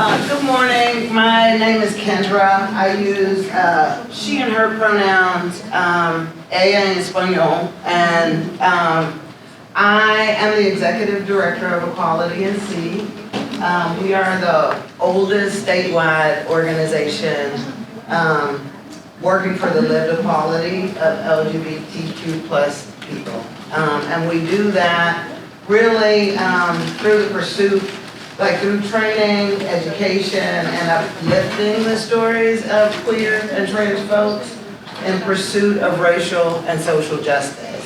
Good morning. My name is Kendra. I use she and her pronouns, ella en español, and I am the Executive Director of Equality in C. We are the oldest statewide organization working for the lived equality of LGBTQ plus people. And we do that really through the pursuit, like through training, education, and uplifting the stories of queer and trans folks in pursuit of racial and social justice.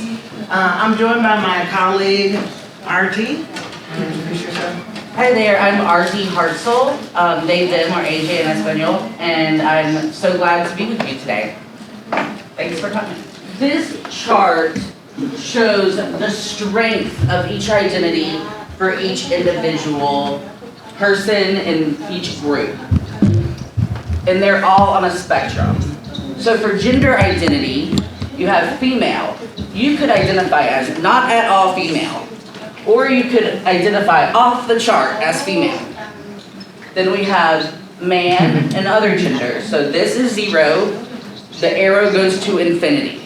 I'm joined by my colleague, Artie. Introduce yourself. Hi there, I'm Artie Hartzell, they, them, or AJ in Espanol, and I'm so glad to be with you today. Thanks for coming. This chart shows the strength of each identity for each individual person in each group. And they're all on a spectrum. So for gender identity, you have female. You could identify as not at all female, or you could identify off the chart as female. Then we have man and other genders. So this is 0, the arrow goes to infinity.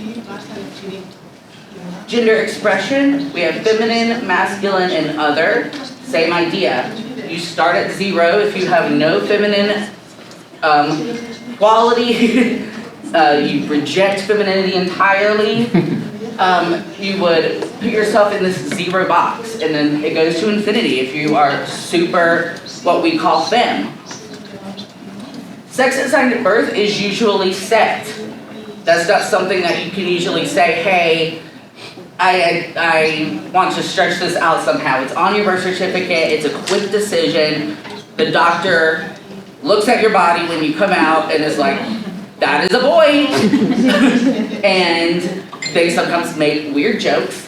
Gender expression, we have feminine, masculine, and other. Same idea. You start at 0 if you have no feminine quality. You reject femininity entirely. You would put yourself in this 0 box, and then it goes to infinity if you are super, what we call femme. Sex assigned at birth is usually set. That's not something that you can usually say, hey, I want to stretch this out somehow. It's on your birth certificate, it's a quick decision. The doctor looks at your body when you come out and is like, that is a boy. And they sometimes make weird jokes,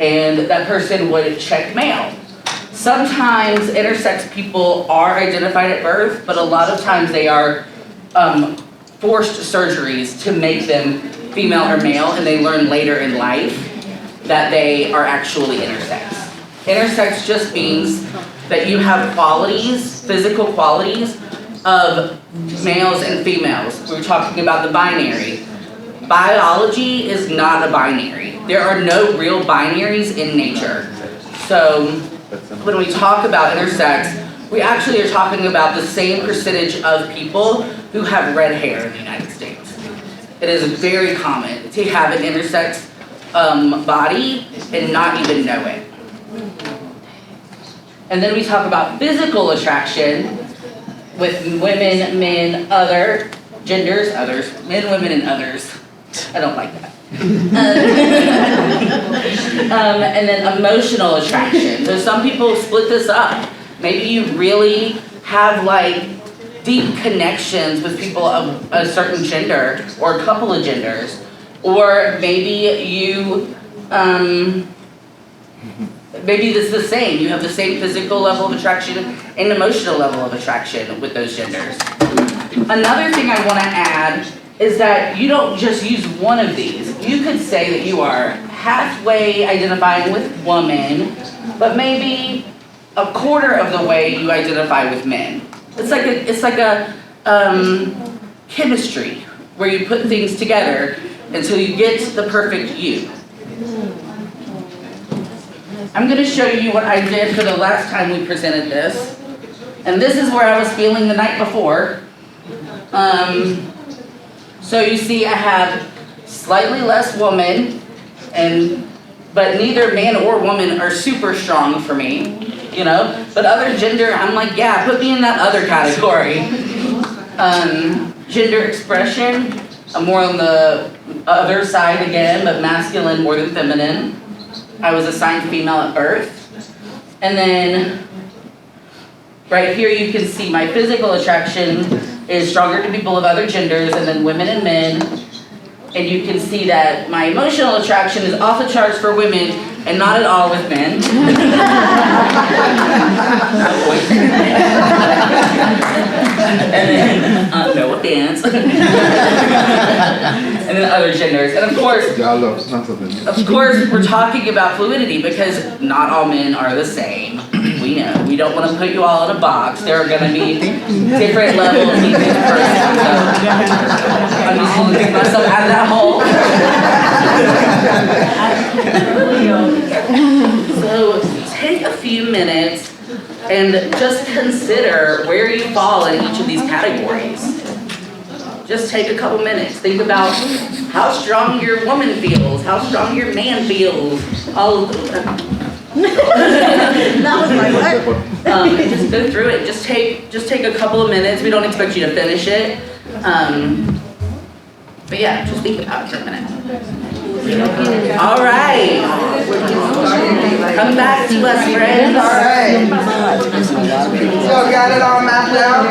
and that person would check male. Sometimes intersex people are identified at birth, but a lot of times they are forced surgeries to make them female or male, and they learn later in life that they are actually intersex. Intersex just means that you have qualities, physical qualities, of males and females. We were talking about the binary. Biology is not a binary. There are no real binaries in nature. So when we talk about intersex, we actually are talking about the same percentage of people who have red hair in the United States. It is very common to have an intersex body and not even know it. And then we talk about physical attraction with women, men, other genders, others, men, women, and others. I don't like that. And then emotional attraction. So some people split this up. Maybe you really have like deep connections with people of a certain gender or a couple of genders. Or maybe you, maybe it's the same. You have the same physical level of attraction and emotional level of attraction with those genders. Another thing I want to add is that you don't just use one of these. You could say that you are halfway identifying with woman, but maybe a quarter of the way you identify with men. It's like a chemistry where you put things together until you get the perfect you. I'm going to show you what I did for the last time we presented this. And this is where I was feeling the night before. So you see I have slightly less woman, but neither man or woman are super strong for me, you know? But other gender, I'm like, yeah, put me in that other category. Gender expression, I'm more on the other side again, but masculine more than feminine. I was assigned female at birth. And then right here you can see my physical attraction is stronger to people of other genders, and then women and men. And you can see that my emotional attraction is off the charts for women and not at all with men. And then, no offense. And then other genders. And of course, we're talking about fluidity because not all men are the same. We We know. We don't want to put you all in a box. There are going to be different levels of each person. So I'm just looking myself out of that hole. So take a few minutes and just consider where you fall in each of these categories. Just take a couple minutes. Think about how strong your woman feels, how strong your man feels. All of That was my what? just go through it. Just take a couple of minutes. We don't expect you to finish it. But yeah, just think about it for a minute. All right. Come back to us, friends. All right. So got it all mapped out?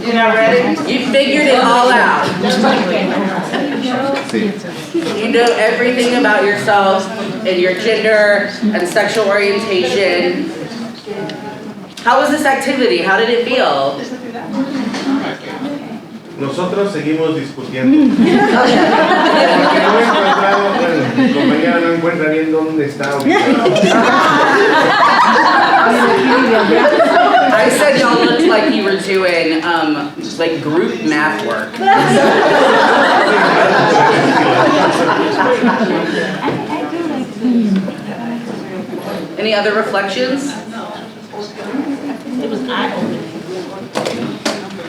You not ready? You figured it all out. You know everything about yourself and your gender and sexual orientation. How was this activity? How did it feel? Nosotros seguimos discutiendo. Porque no he encontrado, bueno, mi compañera no encuentra bien dónde está ubicado. I said y'all looked like you were doing like group math work. Any other reflections? It was eye-opening.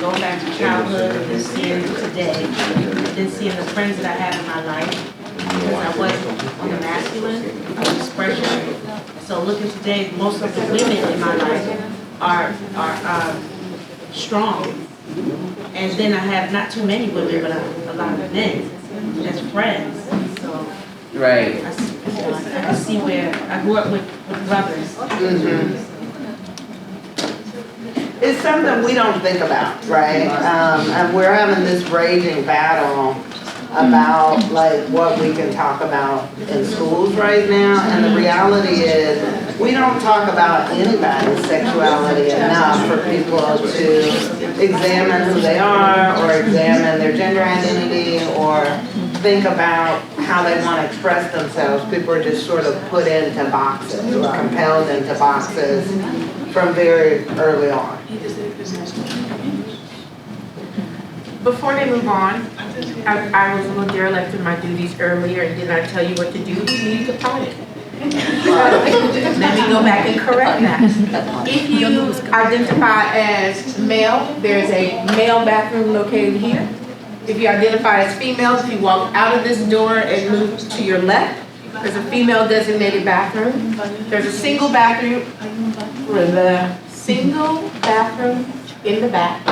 Going back to childhood and then seeing today, then seeing the friends that I had in my life. Because I wasn't on the masculine expression. So looking today, most of the women in my life are strong. And then I have not too many women, but a lot of men as friends. So Right. I can see where I grew up with brothers. Mm-hmm. It's something we don't think about, right? And we're having this raging battle about like what we can talk about in schools right now. And the reality is we don't talk about anybody's sexuality enough for people to examine who they are or examine their gender identity or think about how they want to express themselves. People are just sort of put into boxes or compelled into boxes from very early on. Before they move on, I was a little derelict in my duties earlier and did not tell you what to do. You need to follow it. Let me go back and correct that. If you identify as male, there's a male bathroom located here. If you identify as female, if you walk out of this door and move to your left, there's a female designated bathroom. There's a single bathroom in the back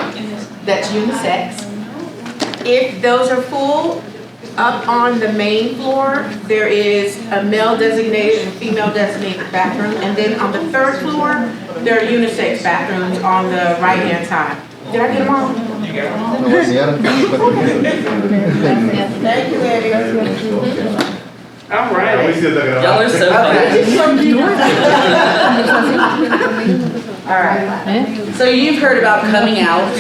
that's unisex. If those are full, up on the main floor, there is a male designated and female designated bathroom. And then on the third floor, there are unisex bathrooms on the right-hand side. Did I get them all? Thank you, Eddie. All right. Y'all are so All right. So you've heard about coming out.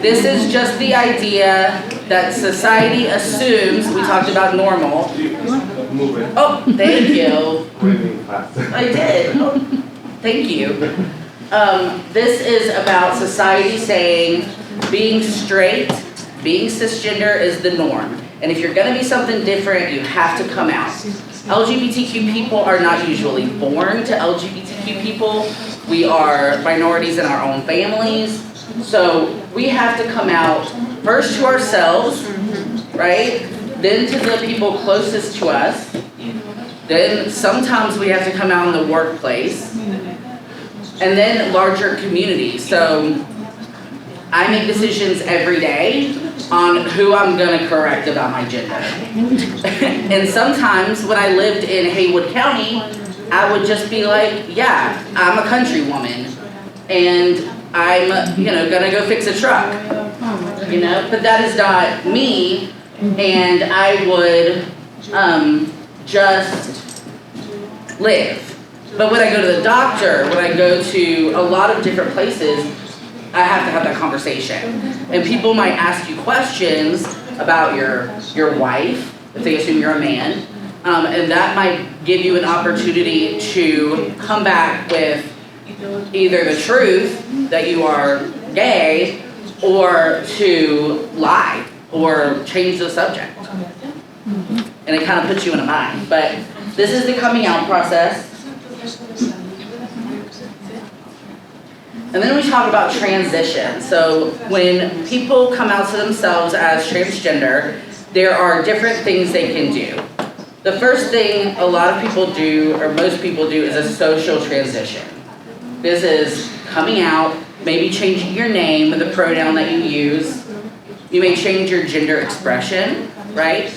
This is just the idea that society assumes, we talked about normal. Oh, thank you. I did. Oh, thank you. This is about society saying being straight, being cisgender is the norm. And if you're gonna be something different, you have to come out. LGBTQ people are not usually born to LGBTQ people. We are minorities in our own families. So we have to come out first to ourselves, right? Then to the people closest to us. Then sometimes we have to come out in the workplace. And then larger communities. So I make decisions every day on who I'm gonna correct about my gender. And sometimes when I lived in Haywood County, I would just be like, yeah, I'm a country woman. And I'm, gonna go fix a truck. But that is not me. And I would just live. But when I go to the doctor, when I go to a lot of different places, I have to have that conversation. And people might ask you questions about your wife, if they assume you're a man, And that might give you an opportunity to come back with either the truth that you are gay, or to lie or change the subject. And it kind of puts you in a bind. But this is the coming out process. And then we talk about transition. So when people come out to themselves as transgender, there are different things they can do. The first thing a lot of people do, or most people do, is a social transition. This is coming out, maybe changing your name, the pronoun that you use. You may change your gender expression, right?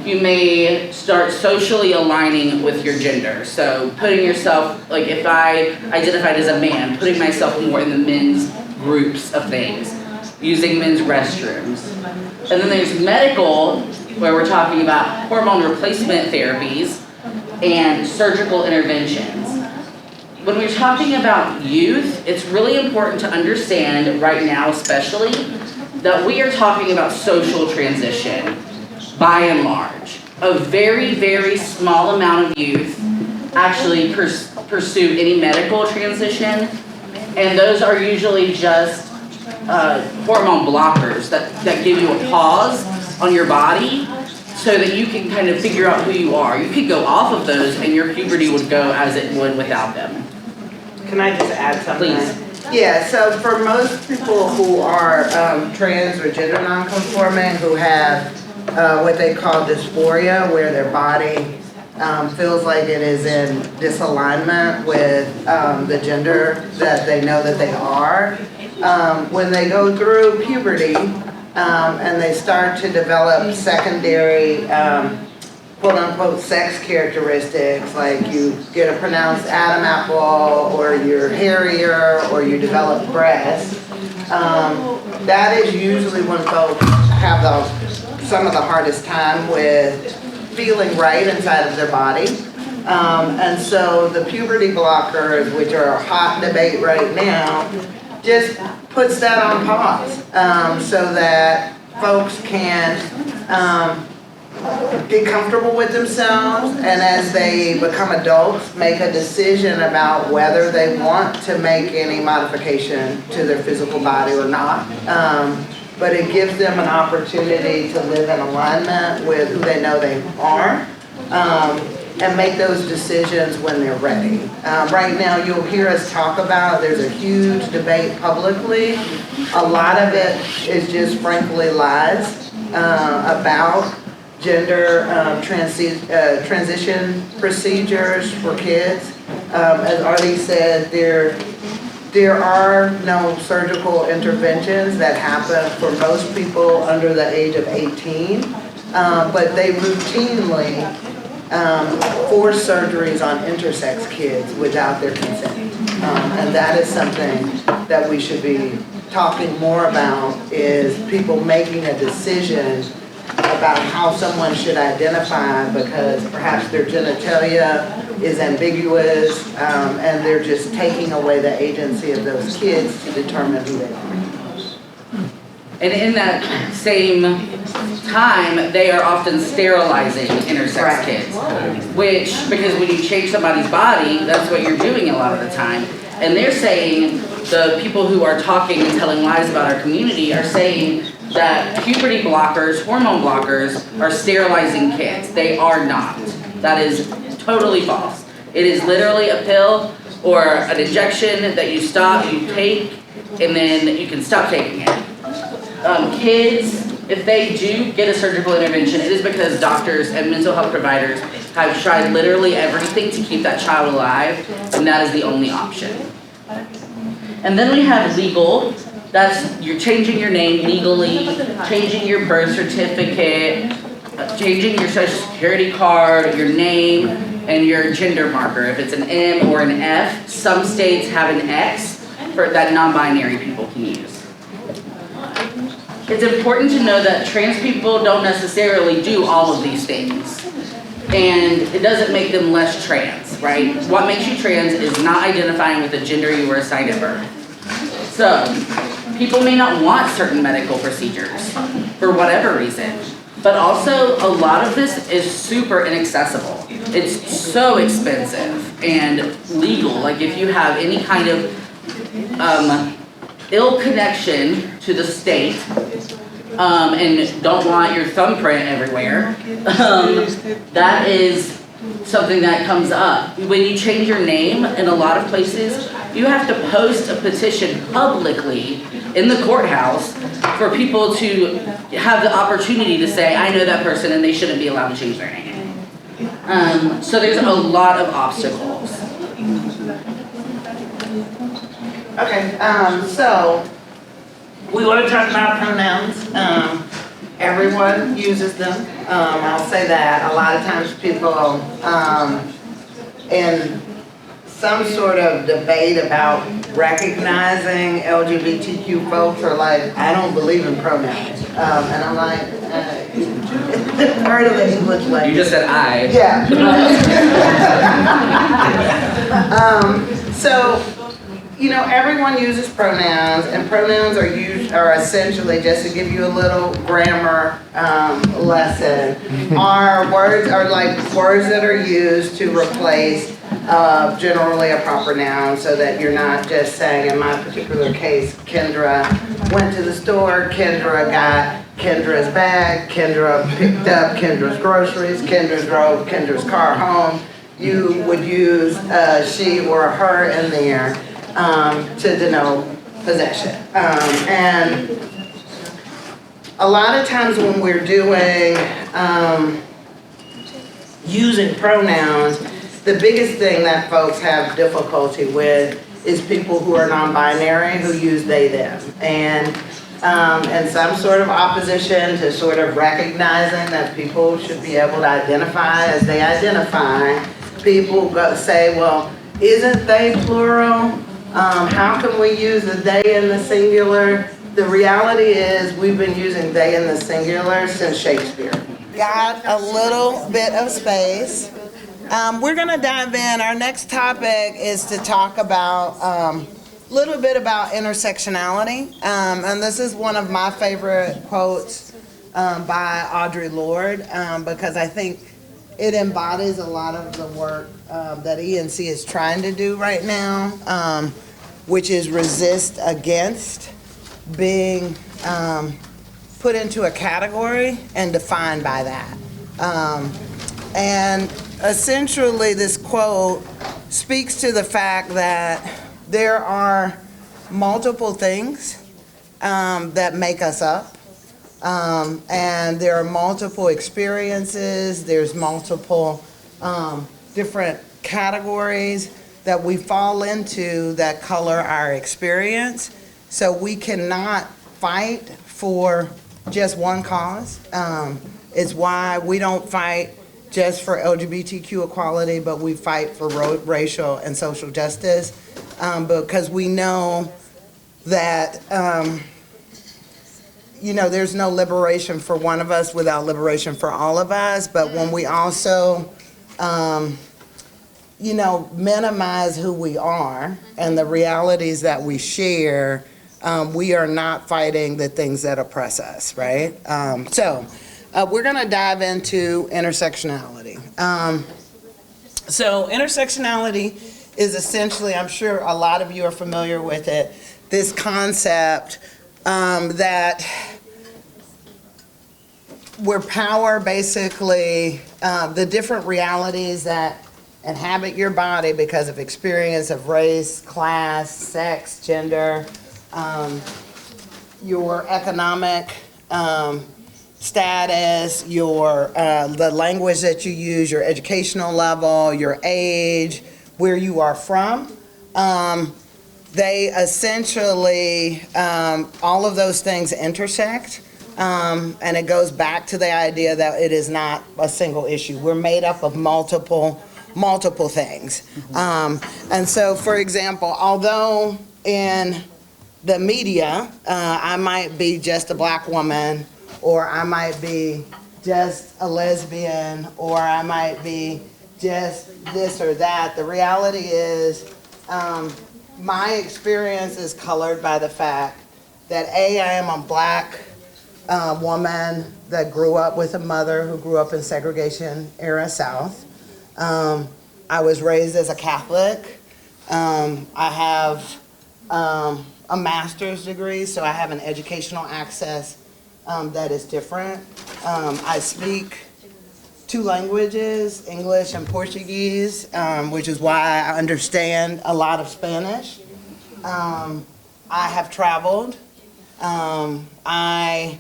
You may start socially aligning with your gender. So putting yourself, like if I identified as a man, putting myself more in the men's groups of things, using men's restrooms. And then there's medical, where we're talking about hormone replacement therapies and surgical interventions. When we're talking about youth, it's really important to understand right now especially that we are talking about social transition by and large. A very, very small amount of youth actually pursue any medical transition, and those are usually just hormone blockers that give you a pause on your body so that you can kind of figure out who you are. You could go off of those and your puberty would go as it would without them. Can I just add something? Please. Yeah, so for most people who are trans or gender nonconforming, who have what they call dysphoria, where their body feels like it is in disalignment with the gender that they know that they are, when they go through puberty and they start to develop secondary quote-unquote sex characteristics, like you get a pronounced Adam apple, or you're hairier, or you develop breasts, that is usually when folks have some of the hardest time with feeling right inside of their body. And so the puberty blockers, which are a hot debate right now, just puts that on pause so that folks can get comfortable with themselves, and as they become adults, make a decision about whether they want to make any modification to their physical body or not. But it gives them an opportunity to live in alignment with who they know they are, and make those decisions when they're ready. Right now, you'll hear us talk about, there's a huge debate publicly. A lot of it is just frankly lies about gender transition procedures for kids. As Artie said, there are no surgical interventions that happen for most people under the age of 18, but they routinely force surgeries on intersex kids without their consent. And that is something that we should be talking more about, is people making a decision about how someone should identify, because perhaps their genitalia is ambiguous, and they're just taking away the agency of those kids to determine who they are. And in that same time, they are often sterilizing intersex kids, which, because when you change somebody's body, that's what you're doing a lot of the time. And they're saying, the people who are talking and telling lies about our community are saying that puberty blockers, hormone blockers, are sterilizing kids. They are not. That is totally false. It is literally a pill or an injection that you take, and then you can stop taking it. Kids, if they do get a surgical intervention, it is because doctors and mental health providers have tried literally everything to keep that child alive, and that is the only option. And then we have legal. That's, you're changing your name legally, changing your birth certificate, changing your social security card, your name, and your gender marker. If it's an M or an F, some states have an X for that non-binary people can use. It's important to know that trans people don't necessarily do all of these things. And it doesn't make them less trans, right? What makes you trans is not identifying with the gender you were assigned at birth. So, people may not want certain medical procedures for whatever reason. But also, a lot of this is super inaccessible. It's so expensive and legal. Like if you have any kind of ill connection to the state and don't want your thumbprint everywhere, that is something that comes up. When you change your name in a lot of places, you have to post a petition publicly in the courthouse for people to have the opportunity to say, I know that person and they shouldn't be allowed to change their name. So there's a lot of obstacles. Okay, so we want to talk about pronouns. Everyone uses them. I'll say that. A lot of times people in some sort of debate about recognizing LGBTQ folks are like, I don't believe in pronouns. And I'm like, part of the English language. You just said I. Yeah. So, you know, everyone uses pronouns, and pronouns are essentially, just to give you a little grammar lesson, are like words that are used to replace generally a proper noun, so that you're not just saying, in my particular case, Kendra went to the store, Kendra got Kendra's bag, Kendra picked up Kendra's groceries, Kendra drove Kendra's car home. You would use she or her in there to denote possession. And a lot of times when we're doing using pronouns, the biggest thing that folks have difficulty with is people who are non-binary who use they, them. And some sort of opposition to sort of recognizing that people should be able to identify as they identify. People say, well, isn't they plural? How can we use the they in the singular? The reality is we've been using they in the singular since Shakespeare. Got a little bit of space. We're gonna dive in. Our next topic is to talk about a little bit about intersectionality. And this is one of my favorite quotes by Audre Lorde, because I think it embodies a lot of the work that ENC is trying to do right now, which is resist against being put into a category and defined by that. And essentially this quote speaks to the fact that there are multiple things that make us up. And there are multiple experiences, there's multiple different categories that we fall into that color our experience. So we cannot fight for just one cause. It's why we don't fight just for LGBTQ equality, but we fight for racial and social justice, because we know that there's no liberation for one of us without liberation for all of us. But when we also, minimize who we are and the realities that we share, we are not fighting the things that oppress us, right? So we're gonna dive into intersectionality. So intersectionality is essentially, I'm sure a lot of you are familiar with it, this concept that where power basically, the different realities that inhabit your body because of experience of race, class, sex, gender, your economic status, the language that you use, your educational level, your age, where you are from. They essentially, all of those things intersect. And it goes back to the idea that it is not a single issue. We're made up of multiple things. And so, for example, although in the media, I might be just a black woman, or I might be just a lesbian, or I might be just this or that, the reality is my experience is colored by the fact that A, I am a black woman that grew up with a mother who grew up in segregation era South. I was raised as a Catholic. I have a master's degree, so I have an educational access that is different. I speak 2 languages, English and Portuguese, which is why I understand a lot of Spanish. I have traveled. I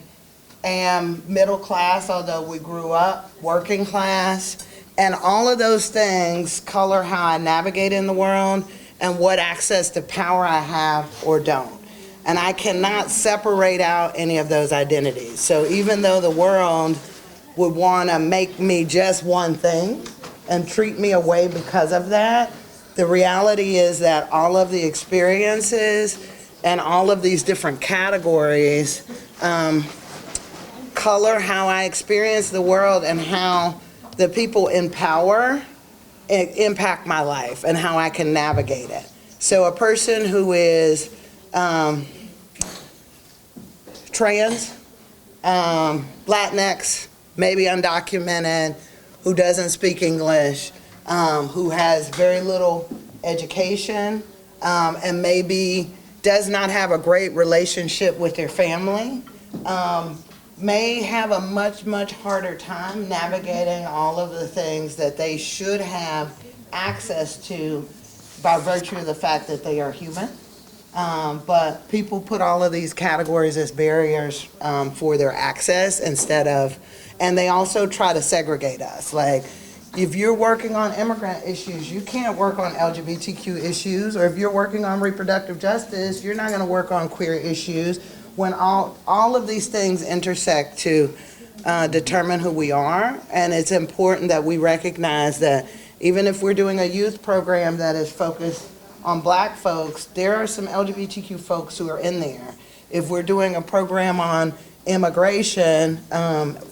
am middle class, although we grew up working class. And all of those things color how I navigate in the world and what access to power I have or don't. And I cannot separate out any of those identities. So even though the world would want to make me just one thing and treat me away because of that, the reality is that all of the experiences and all of these different categories color how I experience the world and how the people in power impact my life and how I can navigate it. So a person who is trans, Latinx, maybe undocumented, who doesn't speak English, who has very little education, and maybe does not have a great relationship with their family, may have a much, much harder time navigating all of the things that they should have access to by virtue of the fact that they are human. But people put all of these categories as barriers for their access instead of, and they also try to segregate us. Like, if you're working on immigrant issues, you can't work on LGBTQ issues, or if you're working on reproductive justice, you're not gonna work on queer issues, when all of these things intersect to determine who we are. And it's important that we recognize that even if we're doing a youth program that is focused on Black folks, there are some LGBTQ folks who are in there. If we're doing a program on immigration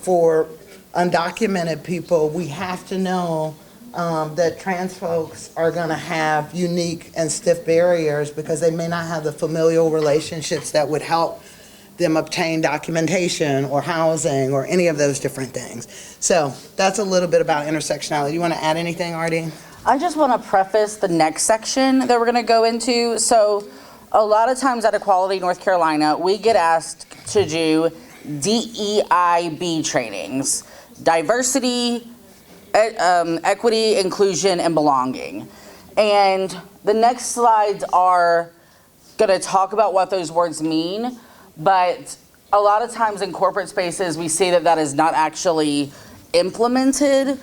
for undocumented people, we have to know that trans folks are gonna have unique and stiff barriers because they may not have the familial relationships that would help them obtain documentation or housing or any of those different things. So that's a little bit about intersectionality. You wanna add anything, Artie? I just want to preface the next section that we're going to go into. So a lot of times at Equality North Carolina, we get asked to do DEIB trainings: diversity, equity, inclusion, and belonging. And the next slides are going to talk about what those words mean, but a lot of times in corporate spaces, we see that that is not actually implemented,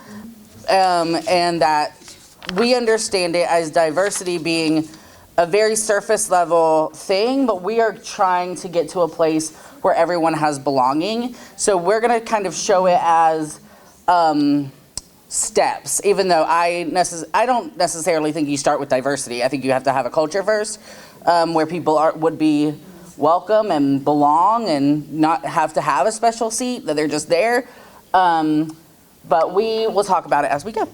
and that we understand it as diversity being a very surface level thing, but we are trying to get to a place where everyone has belonging. So we're gonna kind of show it as steps, even though I don't necessarily think you start with diversity. I think you have to have a culture first, where people would be welcome and belong and not have to have a special seat, that they're just there. But we will talk about it as we go.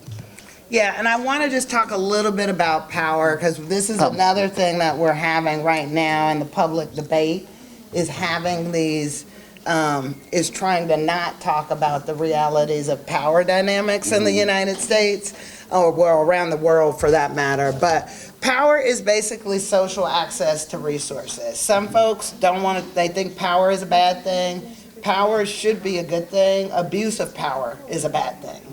Yeah, and I want to just talk a little bit about power, because this is another thing that we're having right now in the public debate, is having these, is trying to not talk about the realities of power dynamics in the United States, or well, around the world for that matter. But power is basically social access to resources. Some folks don't want to, they think power is a bad thing. Power should be a good thing. Abuse of power is a bad thing.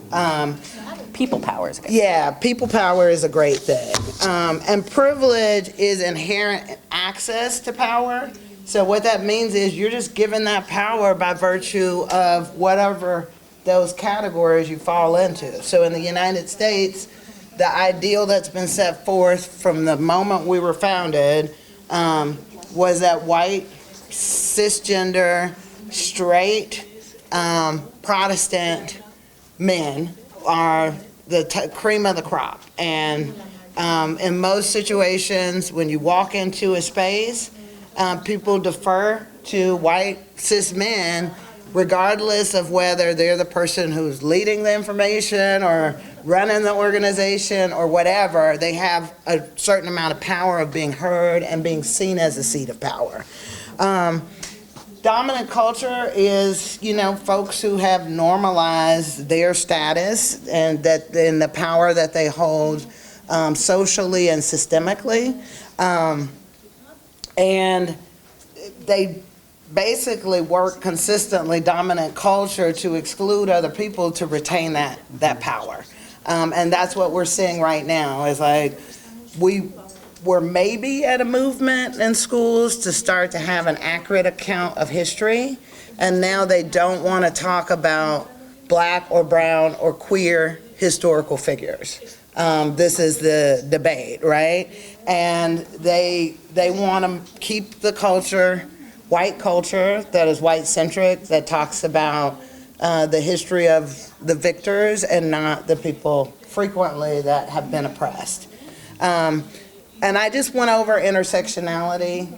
People power is good. Yeah, people power is a great thing. And privilege is inherent access to power. So what that means is you're just given that power by virtue of whatever those categories you fall into. So in the United States, the ideal that's been set forth from the moment we were founded was that white, cisgender, straight, Protestant men are the cream of the crop. And in most situations, when you walk into a space, people defer to white cis men, regardless of whether they're the person who's leading the information or running the organization or whatever. They have a certain amount of power of being heard and being seen as a seat of power. Dominant culture is, folks who have normalized their status and the power that they hold socially and systemically. And they basically work consistently, dominant culture, to exclude other people to retain that power. And that's what we're seeing right now, is like we're maybe at a movement in schools to start to have an accurate account of history, and now they don't want to talk about black or brown or queer historical figures. This is the debate, right? And they want to keep the culture, white culture, that is white-centric, that talks about the history of the victors and not the people frequently that have been oppressed. And I just went over intersectionality.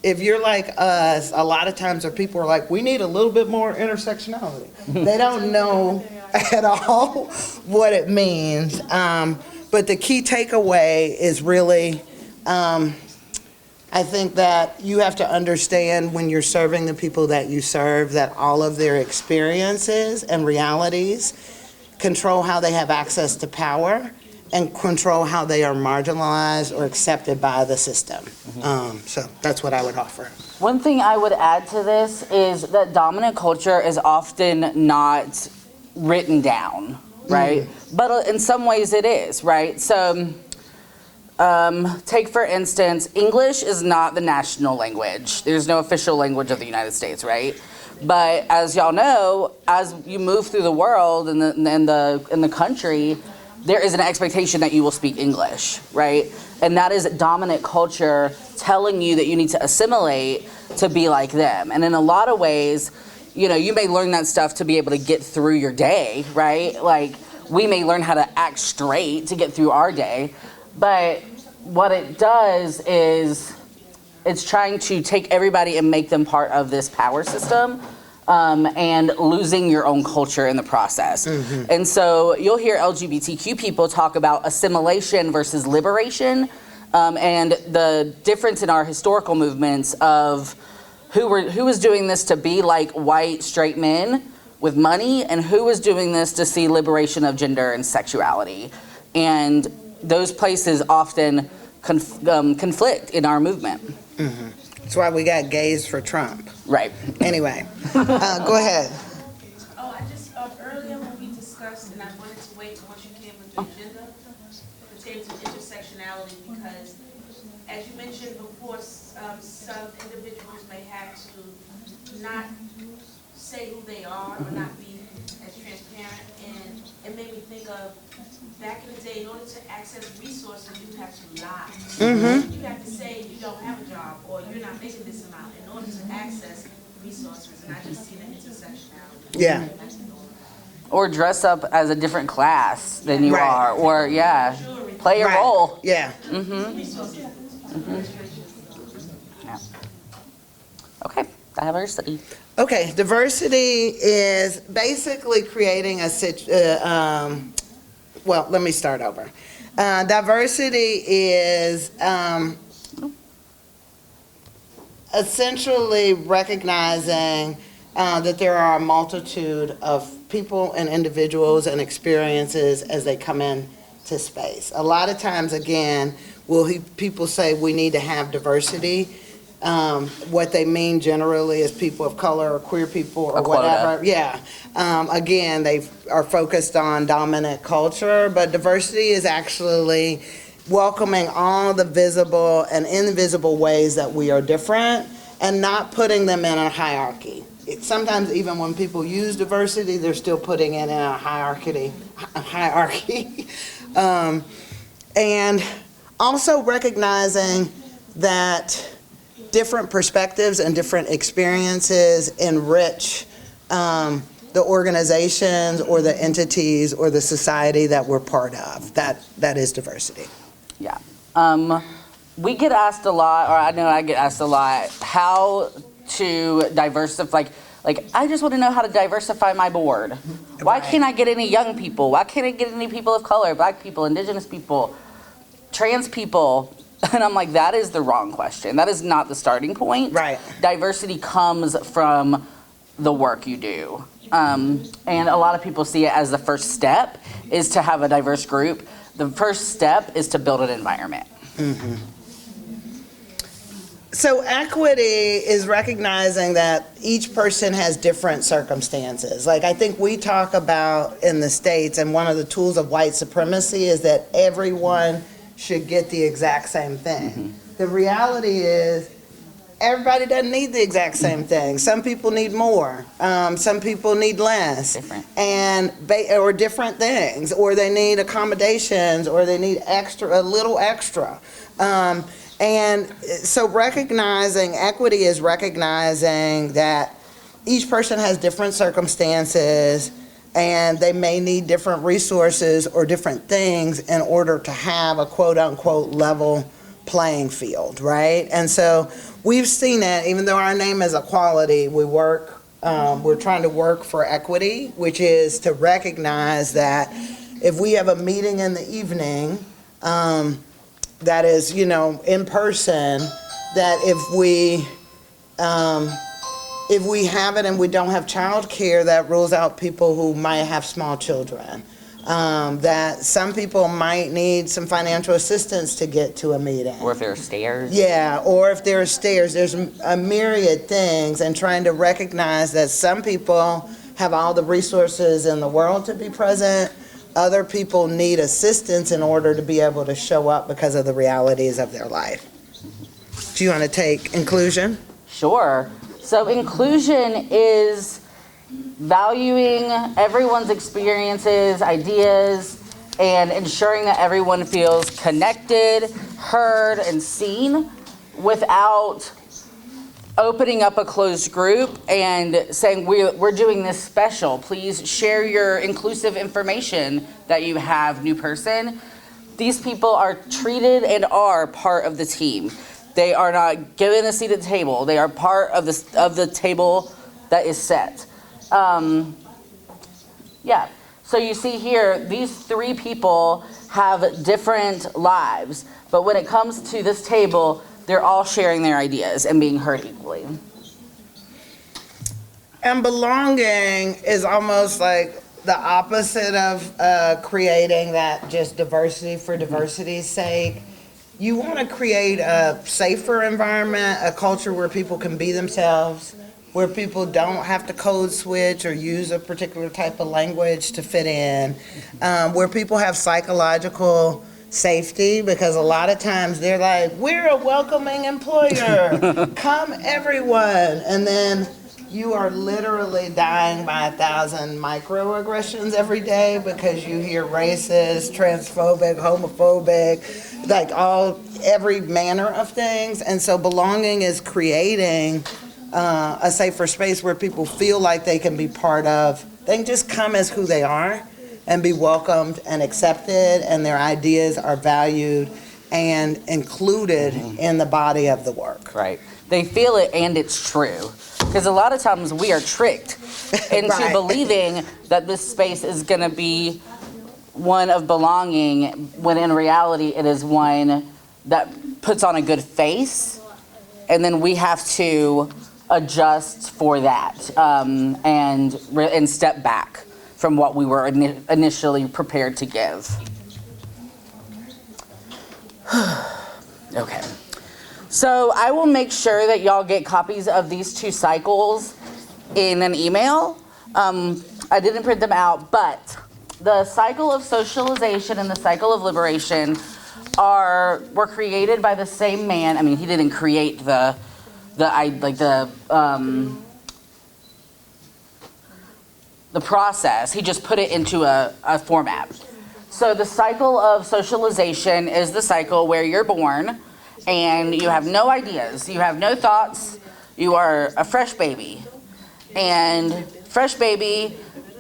If you're like us, a lot of times people are like, we need a little bit more intersectionality. They don't know at all what it means. But the key takeaway is really, I think that you have to understand when you're serving the people that you serve, that all of their experiences and realities control how they have access to power and control how they are marginalized or accepted by the system. So that's what I would offer. One thing I would add to this is that dominant culture is often not written down, right? But in some ways it is, right? So take for instance, English is not the national language. There's no official language of the United States, right? But as y'all know, as you move through the world and in the country, there is an expectation that you will speak English, right? And that is dominant culture telling you that you need to assimilate to be like them. And in a lot of ways, you may learn that stuff to be able to get through your day, right? Like, we may learn how to act straight to get through our day, but what it does is it's trying to take everybody and make them part of this power system. And losing your own culture in the process. And so you'll hear LGBTQ people talk about assimilation versus liberation, and the difference in our historical movements of who was doing this to be like white straight men with money, and who was doing this to see liberation of gender and sexuality. And those places often conflict in our movement. That's why we got gays for Trump. Right. Anyway, go ahead. Oh, I just, earlier when we discussed, and I wanted to wait till once you came with the agenda, pertaining to intersectionality, because as you mentioned before, some individuals may have to not say who they are or not be as transparent, and it made me think of back in the day, in order to access resources, you have to lie. You have to say you don't have a job or you're not making this amount in order to access resources, and I just see the intersectionality. Yeah. Or dress up as a different class than you are, or play a role. Yeah. Yeah. Okay, diversity. Okay, diversity is basically creating well, let me start over. Diversity is essentially recognizing that there are a multitude of people and individuals and experiences as they come into space. A lot of times, again, people say we need to have diversity. What they mean generally is people of color or queer people or whatever. Yeah. Again, they are focused on dominant culture, but diversity is actually welcoming all the visible and invisible ways that we are different and not putting them in a hierarchy. Sometimes even when people use diversity, they're still putting it in a hierarchy. And also recognizing that different perspectives and different experiences enrich the organizations or the entities or the society that we're part of. That is diversity. Yeah. We get asked a lot, or I know I get asked a lot, how to diversify. Like, I just want to know how to diversify my board. Why can't I get any young people? Why can't I get any people of color, black people, indigenous people, trans people? And I'm like, that is the wrong question. That is not the starting point. Right. Diversity comes from the work you do. And a lot of people see it as the first step is to have a diverse group. The first step is to build an environment. So equity is recognizing that each person has different circumstances. Like I think we talk about in the States, and one of the tools of white supremacy is that everyone should get the exact same thing. The reality is everybody doesn't need the exact same thing. Some people need more. Some people need less. Different. Or different things, or they need accommodations, or they need a little extra. And so recognizing equity is recognizing that each person has different circumstances and they may need different resources or different things in order to have a quote unquote level playing field, right? And so we've seen that even though our name is equality, we're trying to work for equity, which is to recognize that if we have a meeting in the evening, that is, in person, that if we have it and we don't have childcare, that rules out people who might have small children. That some people might need some financial assistance to get to a meeting. Or if there are stairs. Yeah, or if there are stairs. There's a myriad things, and trying to recognize that some people have all the resources in the world to be present. Other people need assistance in order to be able to show up because of the realities of their life. Do you want to take inclusion? Sure. So inclusion is valuing everyone's experiences, ideas, and ensuring that everyone feels connected, heard, and seen without opening up a closed group and saying we're doing this special. Please share your inclusive information that you have, new person. These people are treated and are part of the team. They are not given a seat at the table. They are part of the table that is set. So you see here, these three people have different lives, but when it comes to this table, they're all sharing their ideas and being heard equally. And belonging is almost like the opposite of creating that just diversity for diversity's sake. You want to create a safer environment, a culture where people can be themselves, where people don't have to code switch or use a particular type of language to fit in, where people have psychological safety, because a lot of times they're like, we're a welcoming employer, come everyone, and then you are literally dying by 1,000 microaggressions every day because you hear racist, transphobic, homophobic, like every manner of things. And so belonging is creating a safer space where people feel like they can be part of, they can just come as who they are and be welcomed and accepted, and their ideas are valued and included in the body of the work. Right. They feel it and it's true. Because a lot of times we are tricked into Right. believing that this space is going to be one of belonging, when in reality it is one that puts on a good face, and then we have to adjust for that and step back from what we were initially prepared to give. Okay. So I will make sure that y'all get copies of these two cycles in an email. I didn't print them out, but the cycle of socialization and the cycle of liberation were created by the same man. I mean, he didn't create the process. He just put it into a format. So the cycle of socialization is the cycle where you're born and you have no ideas, you have no thoughts, you are a fresh baby. And fresh baby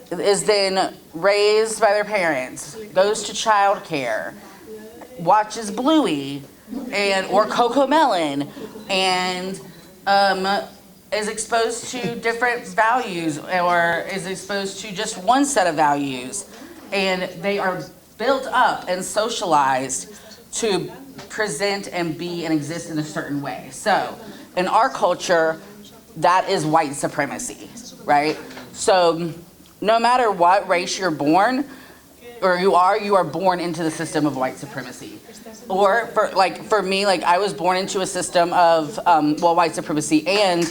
is then raised by their parents, goes to childcare, watches Bluey or Coco Melon, and is exposed to different values or is exposed to just one set of values. And they are built up and socialized to present and be and exist in a certain way. So in our culture, that is white supremacy, right? So no matter what race you're born, or you are born into the system of white supremacy. Or for me, I was born into a system of, white supremacy and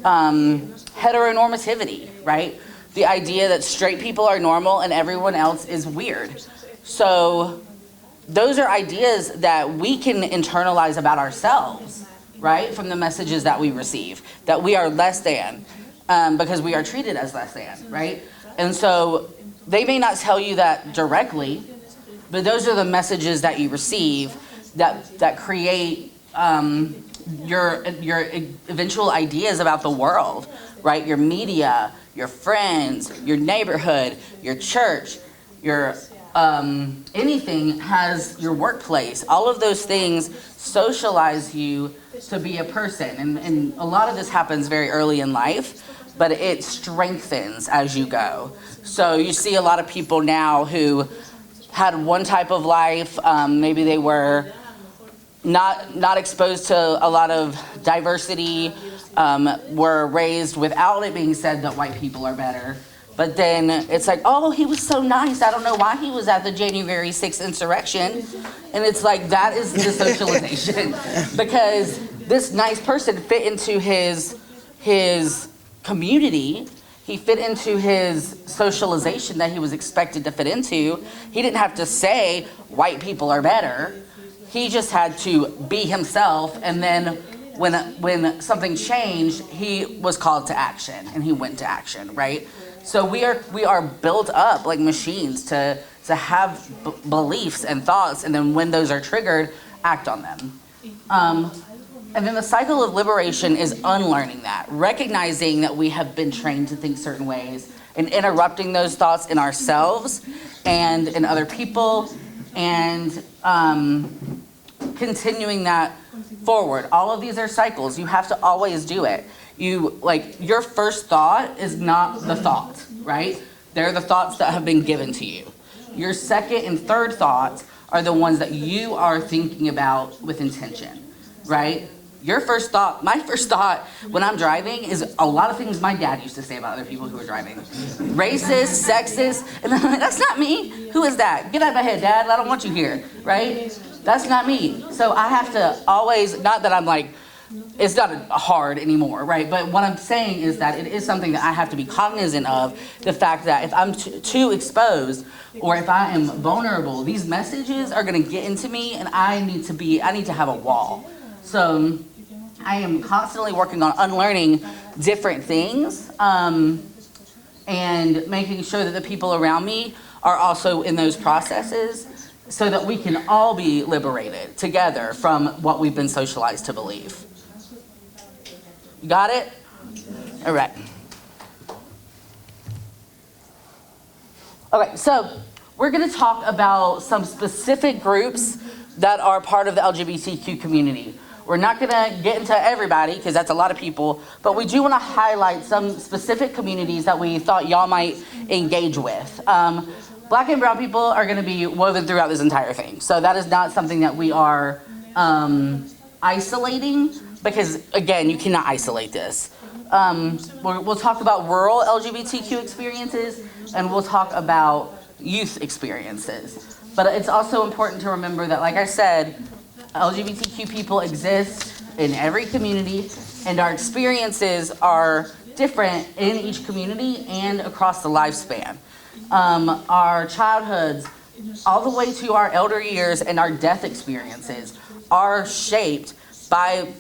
heteronormativity, right? The idea that straight people are normal and everyone else is weird. So those are ideas that we can internalize about ourselves, right? From the messages that we receive, that we are less than, because we are treated as less than, right? And so they may not tell you that directly, but those are the messages that you receive that create your eventual ideas about the world, right? Your media, your friends, your neighborhood, your church, your anything has your workplace. All of those things socialize you to be a person. And a lot of this happens very early in life, but it strengthens as you go. So you see a lot of people now who had one type of life, maybe they were not exposed to a lot of diversity, were raised without it being said that white people are better. But then it's like, oh, he was so nice. I don't know why he was at the January 6th insurrection. And it's like, that is the socialization. Because this nice person fit into his community. He fit into his socialization that he was expected to fit into. He didn't have to say, white people are better. He just had to be himself. And then when something changed, he was called to action and he went to action, right? So we are built up like machines to have beliefs and thoughts, and then when those are triggered, act on them. And then the cycle of liberation is unlearning that, recognizing that we have been trained to think certain ways, and interrupting those thoughts in ourselves and in other people, and continuing that forward. All of these are cycles. You have to always do it. Your first thought is not the thought, right? They're the thoughts that have been given to you. Your second and third thoughts are the ones that you are thinking about with intention, right? Your first thought, my first thought when I'm driving is a lot of things my dad used to say about other people who are driving. Racist, sexist, and I'm like, that's not me. Who is that? Get out of my head, Dad. I don't want you here, right? That's not me. So I have to always, not that I'm like, it's not hard anymore, right? But what I'm saying is that it is something that I have to be cognizant of, the fact that if I'm too exposed or if I am vulnerable, these messages are going to get into me, and I need to have a wall. So I am constantly working on unlearning different things, and making sure that the people around me are also in those processes, so that we can all be liberated together from what we've been socialized to believe. You got it? All right. Okay, so we're going to talk about some specific groups that are part of the LGBTQ community. We're not going to get into everybody because that's a lot of people, but we do want to highlight some specific communities that we thought y'all might engage with. Black and brown people are going to be woven throughout this entire thing. So that is not something that we are isolating, because, again, you cannot isolate this. We'll talk about rural LGBTQ experiences, and we'll talk about youth experiences. But it's also important to remember that, like I said, LGBTQ people exist in every community, and our experiences are different in each community and across the lifespan. Our childhoods, all the way to our elder years, and our death experiences are shaped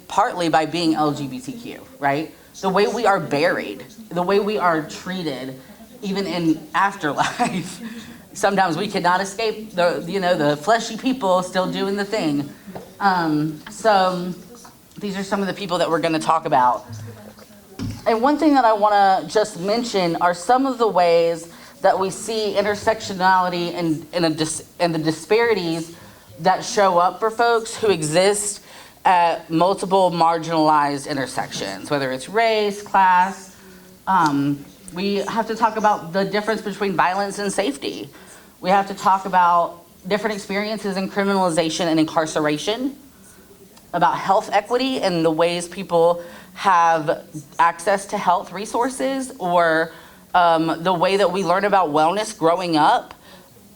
partly by being LGBTQ, right? The way we are buried, the way we are treated, even in afterlife. Sometimes we cannot escape the fleshy people still doing the thing. So these are some of the people that we're going to talk about. And one thing that I want to just mention are some of the ways that we see intersectionality and the disparities that show up for folks who exist at multiple marginalized intersections, whether it's race, class. We have to talk about the difference between violence and safety. We have to talk about different experiences in criminalization and incarceration, about health equity and the ways people have access to health resources, or the way that we learn about wellness growing up.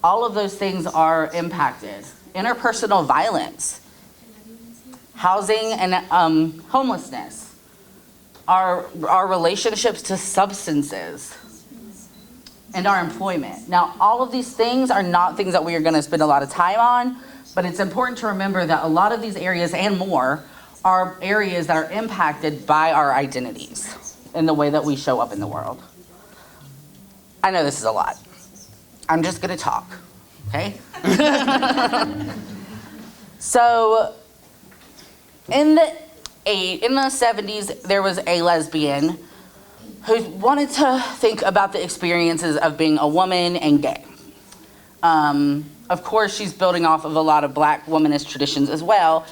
All of those things are impacted. Interpersonal violence, housing and homelessness, our relationships to substances, and our employment. Now, all of these things are not things that we are going to spend a lot of time on, but it's important to remember that a lot of these areas and more are areas that are impacted by our identities and the way that we show up in the world. I know this is a lot. I'm just going to talk, okay? So, in the 70s, there was a lesbian who wanted to think about the experiences of being a woman and gay. Of course, she's building off of a lot of Black womanist traditions as well,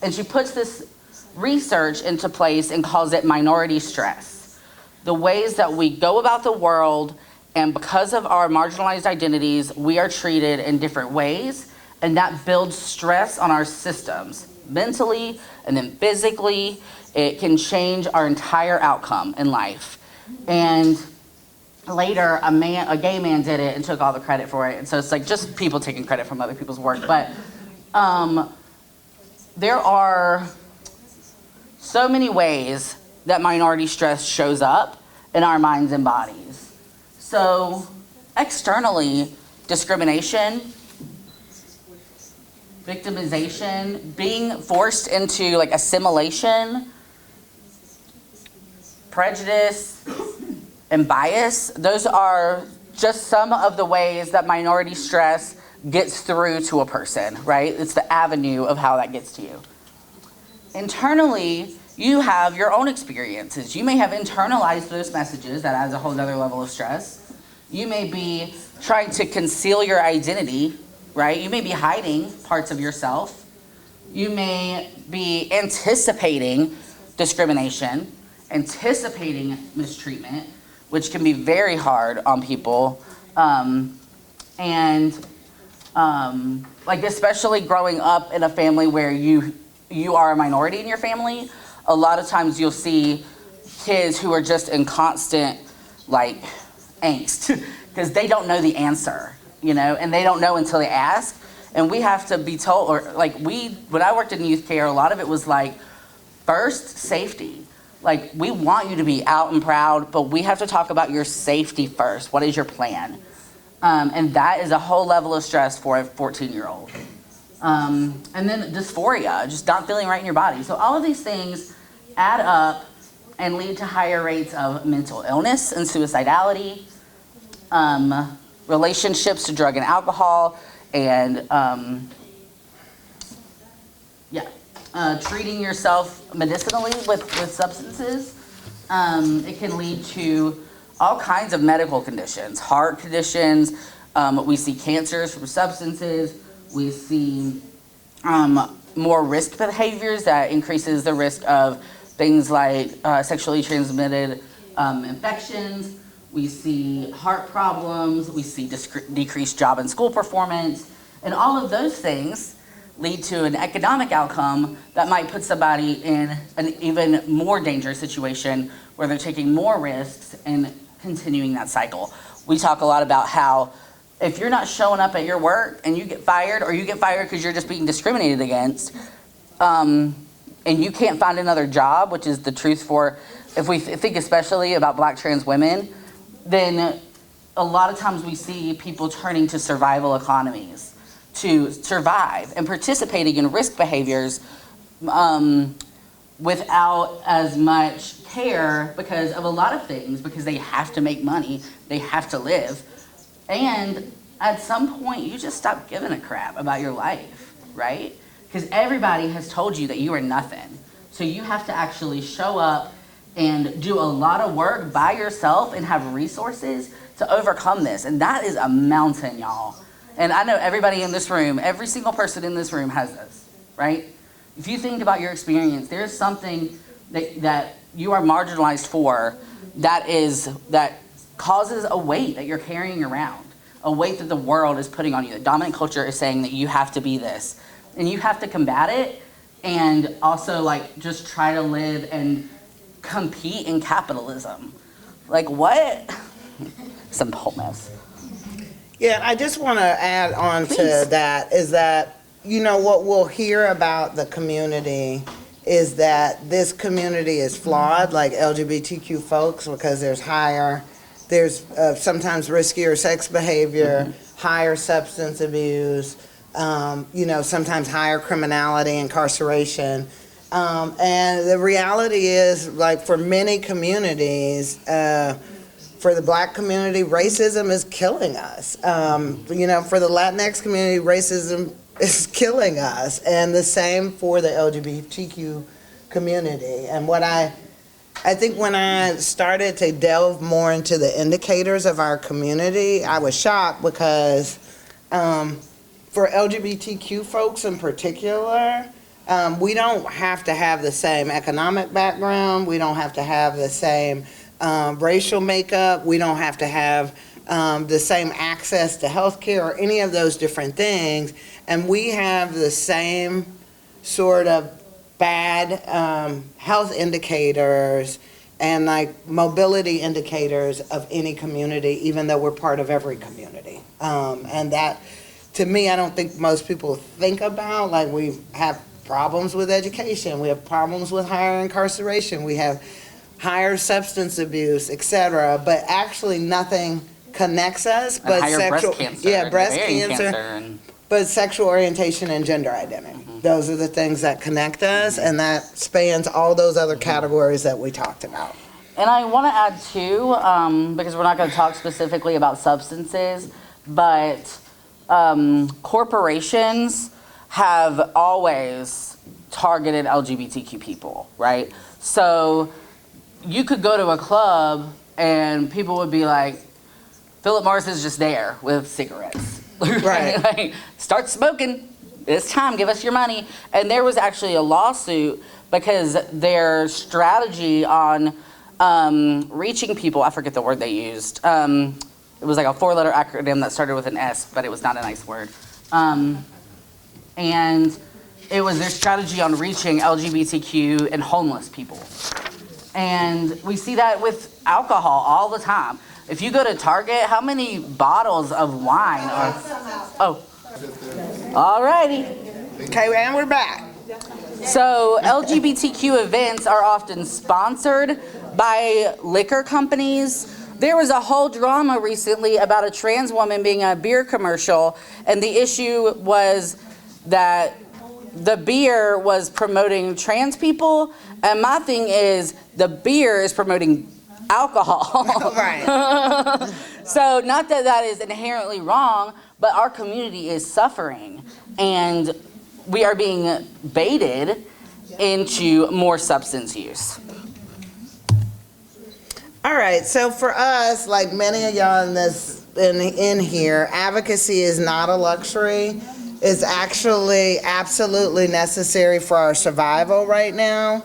and she puts this research into place and calls it minority stress. The ways that we go about the world, and because of our marginalized identities, we are treated in different ways, and that builds stress on our systems, mentally and then physically. It can change our entire outcome in life. And later, a gay man did it and took all the credit for it. And so it's like just people taking credit from other people's work. But there are so many ways that minority stress shows up in our minds and bodies. So externally, discrimination, victimization, being forced into like assimilation, prejudice, and bias. Those are just some of the ways that minority stress gets through to a person, right? It's the avenue of how that gets to you. Internally, you have your own experiences. You may have internalized those messages. That adds a whole other level of stress. You may be trying to conceal your identity, right? You may be hiding parts of yourself. You may be anticipating discrimination, anticipating mistreatment, which can be very hard on people. Like especially growing up in a family where you are a minority in your family, a lot of times you'll see kids who are just in constant like angst because they don't know the answer, you know, and they don't know until they ask. And we have to be told, or like when I worked in youth care, a lot of it was like, first, safety. Like, we want you to be out and proud, but we have to talk about your safety first. What is your plan? And that is a whole level of stress for a 14-year-old. And then dysphoria, just not feeling right in your body. So all of these things add up and lead to higher rates of mental illness and suicidality, relationships to drug and alcohol, and treating yourself medicinally with substances. It can lead to all kinds of medical conditions, heart conditions. We see cancers from substances. We see more risk behaviors that increases the risk of things like sexually transmitted infections. We see heart problems. We see decreased job and school performance. And all of those things lead to an economic outcome that might put somebody in an even more dangerous situation where they're taking more risks and continuing that cycle. We talk a lot about how if you're not showing up at your work and you get fired, or you get fired because you're just being discriminated against, and you can't find another job, which is the truth for, if we think especially about Black trans women, then a lot of times we see people turning to survival economies to survive and participating in risk behaviors without as much care because of a lot of things, because they have to make money, they have to live. And at some point, you just stop giving a crap about your life, right? Because everybody has told you that you are nothing. So you have to actually show up and do a lot of work by yourself and have resources to overcome this. And that is a mountain, y'all. And I know everybody in this room, every single person in this room has this, right? If you think about your experience, there's something that you are marginalized for that causes a weight that you're carrying around. a weight that the world is putting on you. The dominant culture is saying that you have to be this, and you have to combat it, and also like just try to live and compete in capitalism. Like what? Some whole mess. Yeah, I just want to add on to that is that, you know, what we'll hear about the community is that this community is flawed, like LGBTQ folks, because there's sometimes riskier sex behavior, higher substance abuse, you know, sometimes higher criminality, incarceration. And the reality is, like for many communities, for the Black community, racism is killing us. You know, for the Latinx community, racism is killing us, and the same for the LGBTQ community. And what I think when I started to delve more into the indicators of our community, I was shocked because for LGBTQ folks in particular, we don't have to have the same economic background, we don't have to have the same racial makeup, we don't have to have the same access to healthcare or any of those different things, and we have the same sort of bad health indicators and like mobility indicators of any community, even though we're part of every community. And that, to me, I don't think most people think about, like we have problems with education, we have problems with higher incarceration, we have higher substance abuse, etc. But actually nothing connects us but sexual, breast cancer, but sexual orientation and gender identity. Those are the things that connect us, and that spans all those other categories that we talked about. And I want to add too, because we're not going to talk specifically about substances, but corporations have always targeted LGBTQ people, right? So you could go to a club and people would be like, Philip Morris is just there with cigarettes. Right. Like, start smoking. It's time. Give us your money. And there was actually a lawsuit because their strategy on reaching people, I forget the word they used. It was like a 4-letter acronym that started with an S, but it was not a nice word. And it was their strategy on reaching LGBTQ and homeless people. And we see that with alcohol all the time. If you go to Target, how many bottles of wine are... Oh. Alrighty. Okay, and we're back. So LGBTQ events are often sponsored by liquor companies. There was a whole drama recently about a trans woman being in a beer commercial, and the issue was that the beer was promoting trans people, and my thing is the beer is promoting alcohol. Right. So not that that is inherently wrong, but our community is suffering, and we are being baited into more substance use. All right, so for us, like many of y'all in here, advocacy is not a luxury. It's actually absolutely necessary for our survival right now.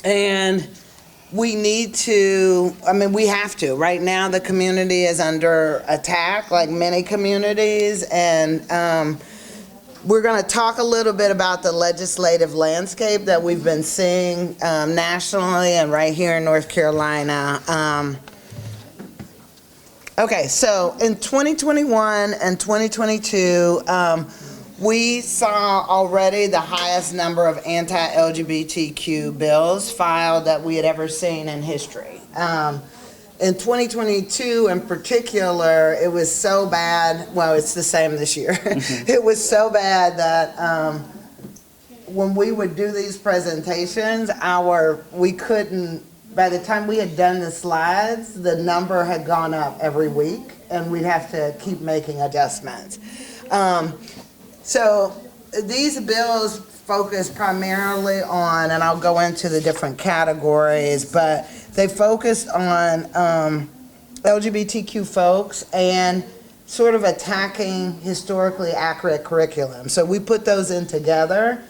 And we need to, we have to. Right now, the community is under attack, like many communities, and we're going to talk a little bit about the legislative landscape that we've been seeing nationally and right here in North Carolina. Okay, so in 2021 and 2022, we saw already the highest number of anti-LGBTQ bills filed that we had ever seen in history. In 2022 in particular, it was so bad, well, it's the same this year. It was so bad that when we would do these presentations, we couldn't, by the time we had done the slides, the number had gone up every week, and we'd have to keep making adjustments. So these bills focus primarily on, and I'll go into the different categories, but they focus on LGBTQ folks and sort of attacking historically accurate curriculum. So we put those in together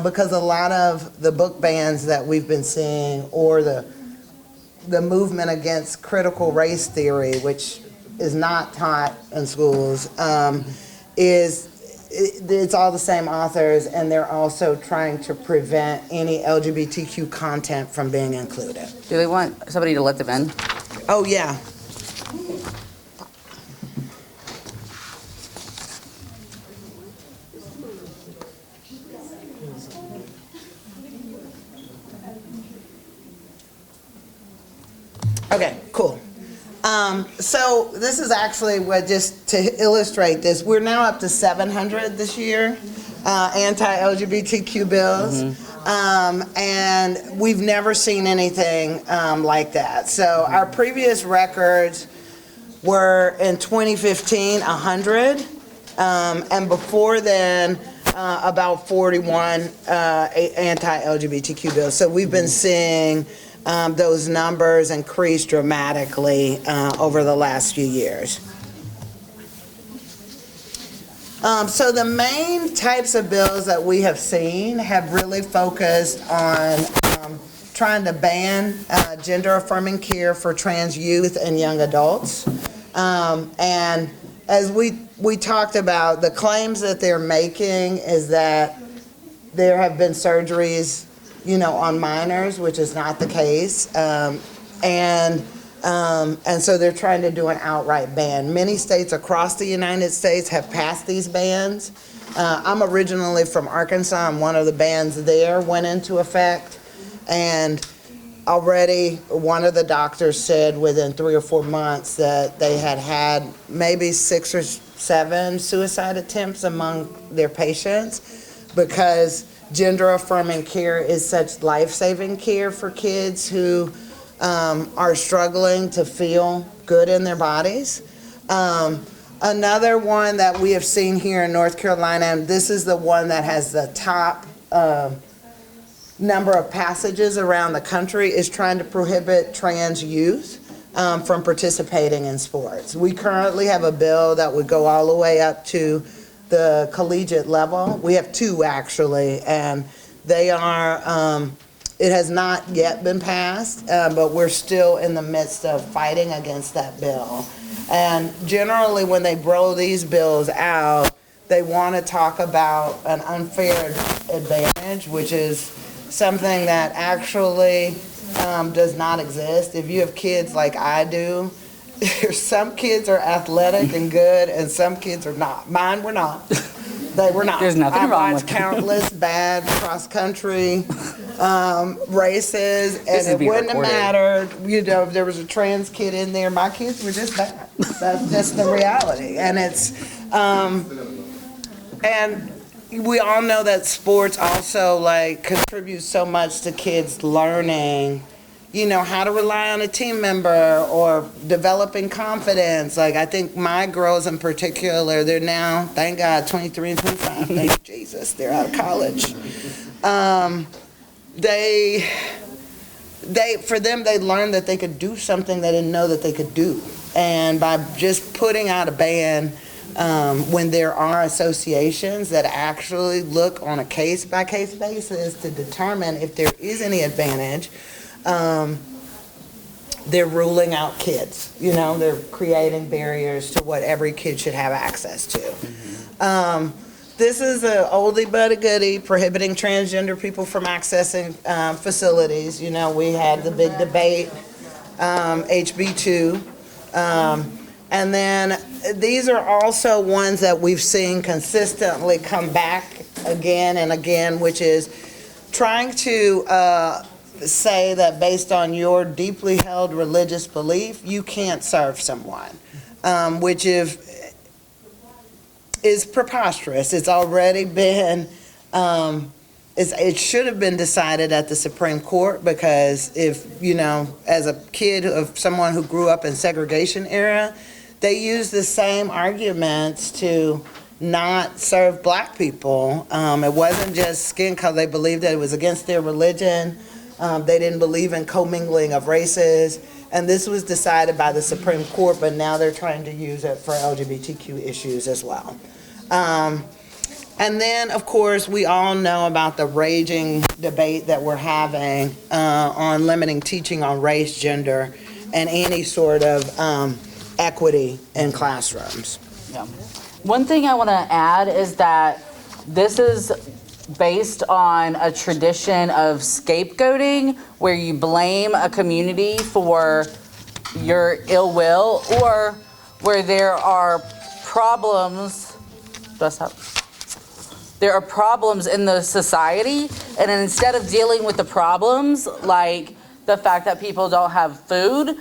because a lot of the book bans that we've been seeing, or the movement against critical race theory, which is not taught in schools, it's all the same authors, and they're also trying to prevent any LGBTQ content from being included. Do they want somebody to let them in? Oh, yeah. Okay, cool. So this is actually what, just to illustrate this, we're now up to 700 this year, anti-LGBTQ bills. And we've never seen anything like that. So our previous records were in 2015, 100. And before then, about 41 anti-LGBTQ bills. So we've been seeing those numbers increase dramatically over the last few years. So the main types of bills that we have seen have really focused on trying to ban gender-affirming care for trans youth and young adults. And as we talked about, the claims that they're making is that there have been surgeries, on minors, which is not the case. And so they're trying to do an outright ban. Many states across the United States have passed these bans. I'm originally from Arkansas, and one of the bans there went into effect. And already one of the doctors said within 3 or 4 months that they had maybe 6 or 7 suicide attempts among their patients, because gender-affirming care is such life-saving care for kids who are struggling to feel good in their bodies. Another one that we have seen here in North Carolina, and this is the one that has the top number of passages around the country, is trying to prohibit trans youth from participating in sports. We currently have a bill that would go all the way up to the collegiate level. We have 2 actually, and they are, it has not yet been passed, but we're still in the midst of fighting against that bill. And generally when they roll these bills out, they want to talk about an unfair advantage, which is something that actually does not exist. If you have kids like I do, some kids are athletic and good, and some kids are not. Mine were not. They were not. There's nothing wrong with them. I watched countless bad cross-country races, and it wouldn't have mattered, if there was a trans kid in there. My kids were just bad. That's just the reality. And it's, and we all know that sports also contribute so much to kids learning, how to rely on a team member or developing confidence. I think my girls in particular, they're now, thank God, 23 and 25. Thank you, Jesus, they're out of college. For them, they learned that they could do something they didn't know that they could do. And by just putting out a ban, when there are associations that actually look on a case-by-case basis to determine if there is any advantage, they're ruling out kids. They're creating barriers to what every kid should have access to. This is an oldie but a goodie, prohibiting transgender people from accessing facilities. We had the big debate, HB2. And then these are also ones that we've seen consistently come back again and again, which is trying to say that based on your deeply held religious belief, you can't serve someone, which is preposterous. It's already been, it should have been decided at the Supreme Court, because if, as a kid of someone who grew up in segregation era, they used the same arguments to not serve black people. It wasn't just skin color. They believed that it was against their religion. They didn't believe in commingling of races. And this was decided by the Supreme Court, but now they're trying to use it for LGBTQ issues as well. And then, of course, we all know about the raging debate that we're having on limiting teaching on race, gender, and any sort of equity in classrooms. Yeah. One thing I want to add is that this is based on a tradition of scapegoating where you blame a community for your ill will, or where there are problems. There are problems in the society, and instead of dealing with the problems, like the fact that people don't have food,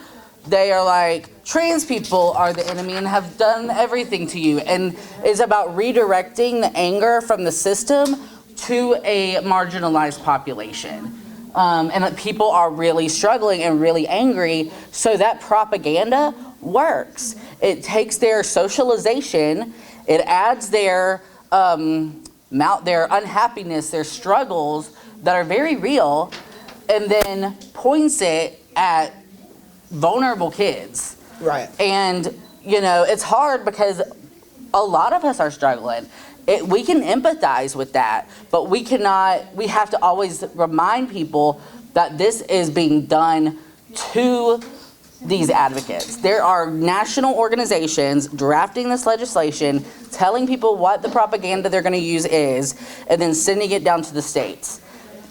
they are like, trans people are the enemy and have done everything to you. And it's about redirecting the anger from the system to a marginalized population. And people are really struggling and really angry, so that propaganda works. It takes their socialization, it adds their unhappiness, their struggles that are very real, and then points it at vulnerable kids. Right. And, it's hard because a lot of us are struggling. We can empathize with that, but we have to always remind people that this is being done to these advocates. There are national organizations drafting this legislation, telling people what the propaganda they're going to use is, and then sending it down to the states.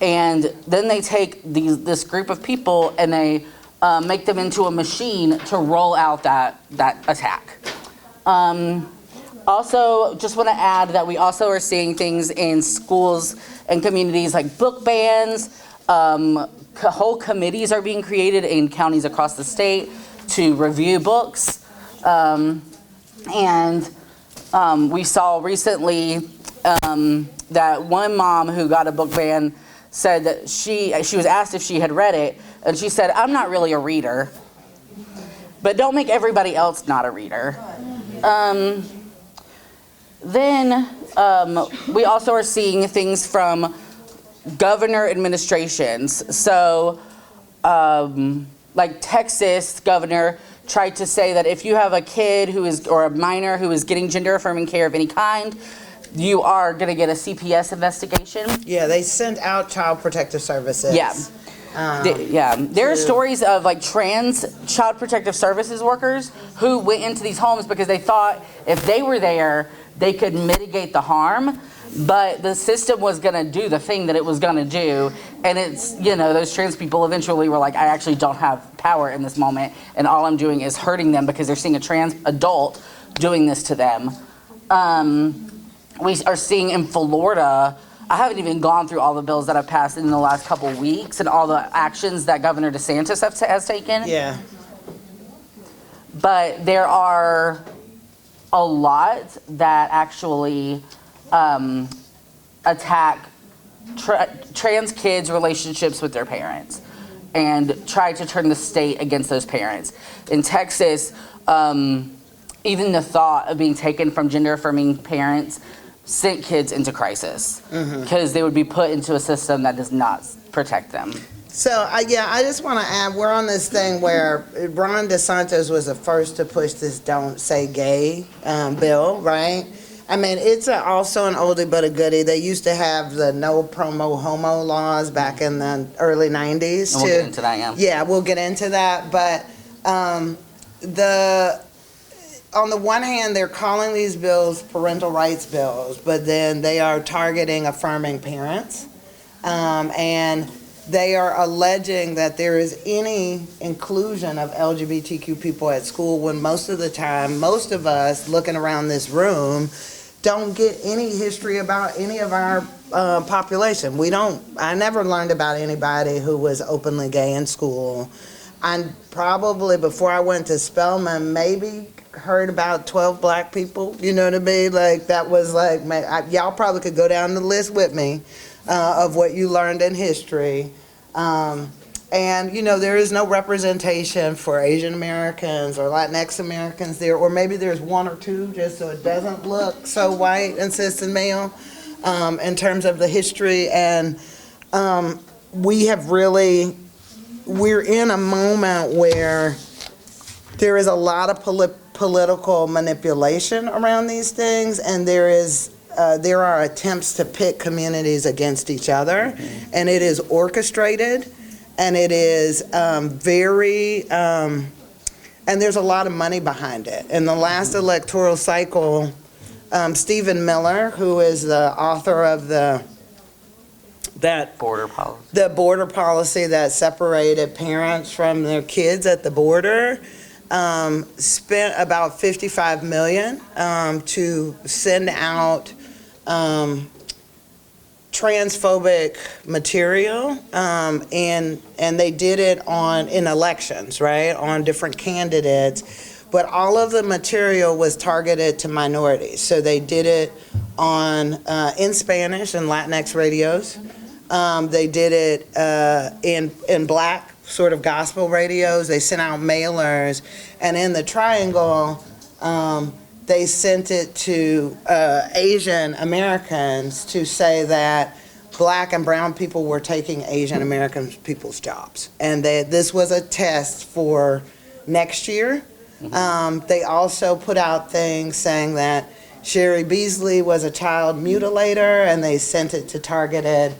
And then they take this group of people and they make them into a machine to roll out that attack. Also, just want to add that we also are seeing things in schools and communities like book bans. Whole committees are being created in counties across the state to review books. And we saw recently that one mom who got a book ban said that she was asked if she had read it, and she said, "I'm not really a reader, but don't make everybody else not a reader." Then we also are seeing things from governor administrations. So like Texas governor tried to say that if you have a kid or a minor who is getting gender affirming care of any kind, you are going to get a CPS investigation. Yeah, they sent out Child Protective Services. Yeah. There are stories of like trans Child Protective Services workers who went into these homes because they thought if they were there, they could mitigate the harm, but the system was going to do the thing that it was going to do. And it's, those trans people eventually were like, I actually don't have power in this moment, and all I'm doing is hurting them because they're seeing a trans adult doing this to them. We are seeing in Florida, I haven't even gone through all the bills that have passed in the last couple of weeks and all the actions that Governor DeSantis has taken. Yeah. But there are a lot that actually attack trans kids' relationships with their parents and try to turn the state against those parents. In Texas, even the thought of being taken from gender-affirming parents sent kids into crisis because they would be put into a system that does not protect them. So, I just want to add, we're on this thing where Ron DeSantis was the first to push this Don't Say Gay bill, right? I mean, it's also an oldie but a goodie. They used to have the no promo homo laws back in the early 90s. And we'll get into that, yeah. Yeah, we'll get into that. But on the one hand, they're calling these bills parental rights bills, but then they are targeting affirming parents. And they are alleging that there is any inclusion of LGBTQ people at school when most of the time, most of us looking around this room don't get any history about any of our population. I never learned about anybody who was openly gay in school. I probably, before I went to Spelman, maybe heard about 12 black people, you know what I mean? Like, that was like, y'all probably could go down the list with me of what you learned in history. And, there is no representation for Asian Americans or Latinx Americans there, or maybe there's one or two just so it doesn't look so white and cis and male in terms of the history. And we're in a moment where there is a lot of political manipulation around these things, and there are attempts to pit communities against each other, and it is orchestrated, and it is very and there's a lot of money behind it. In the last electoral cycle, Stephen Miller, who is the author of the Border policy. the border policy that separated parents from their kids at the border, spent about $55 million to send out transphobic material, and they did it in elections, right, on different candidates. But all of the material was targeted to minorities. So they did it in Spanish and Latinx radios. They did it in Black sort of gospel radios. They sent out mailers, and in the Triangle, they sent it to Asian Americans to say that Black and brown people were taking Asian American people's jobs, and this was a test for next year. They also put out things saying that Sherry Beasley was a child mutilator, and they sent it to targeted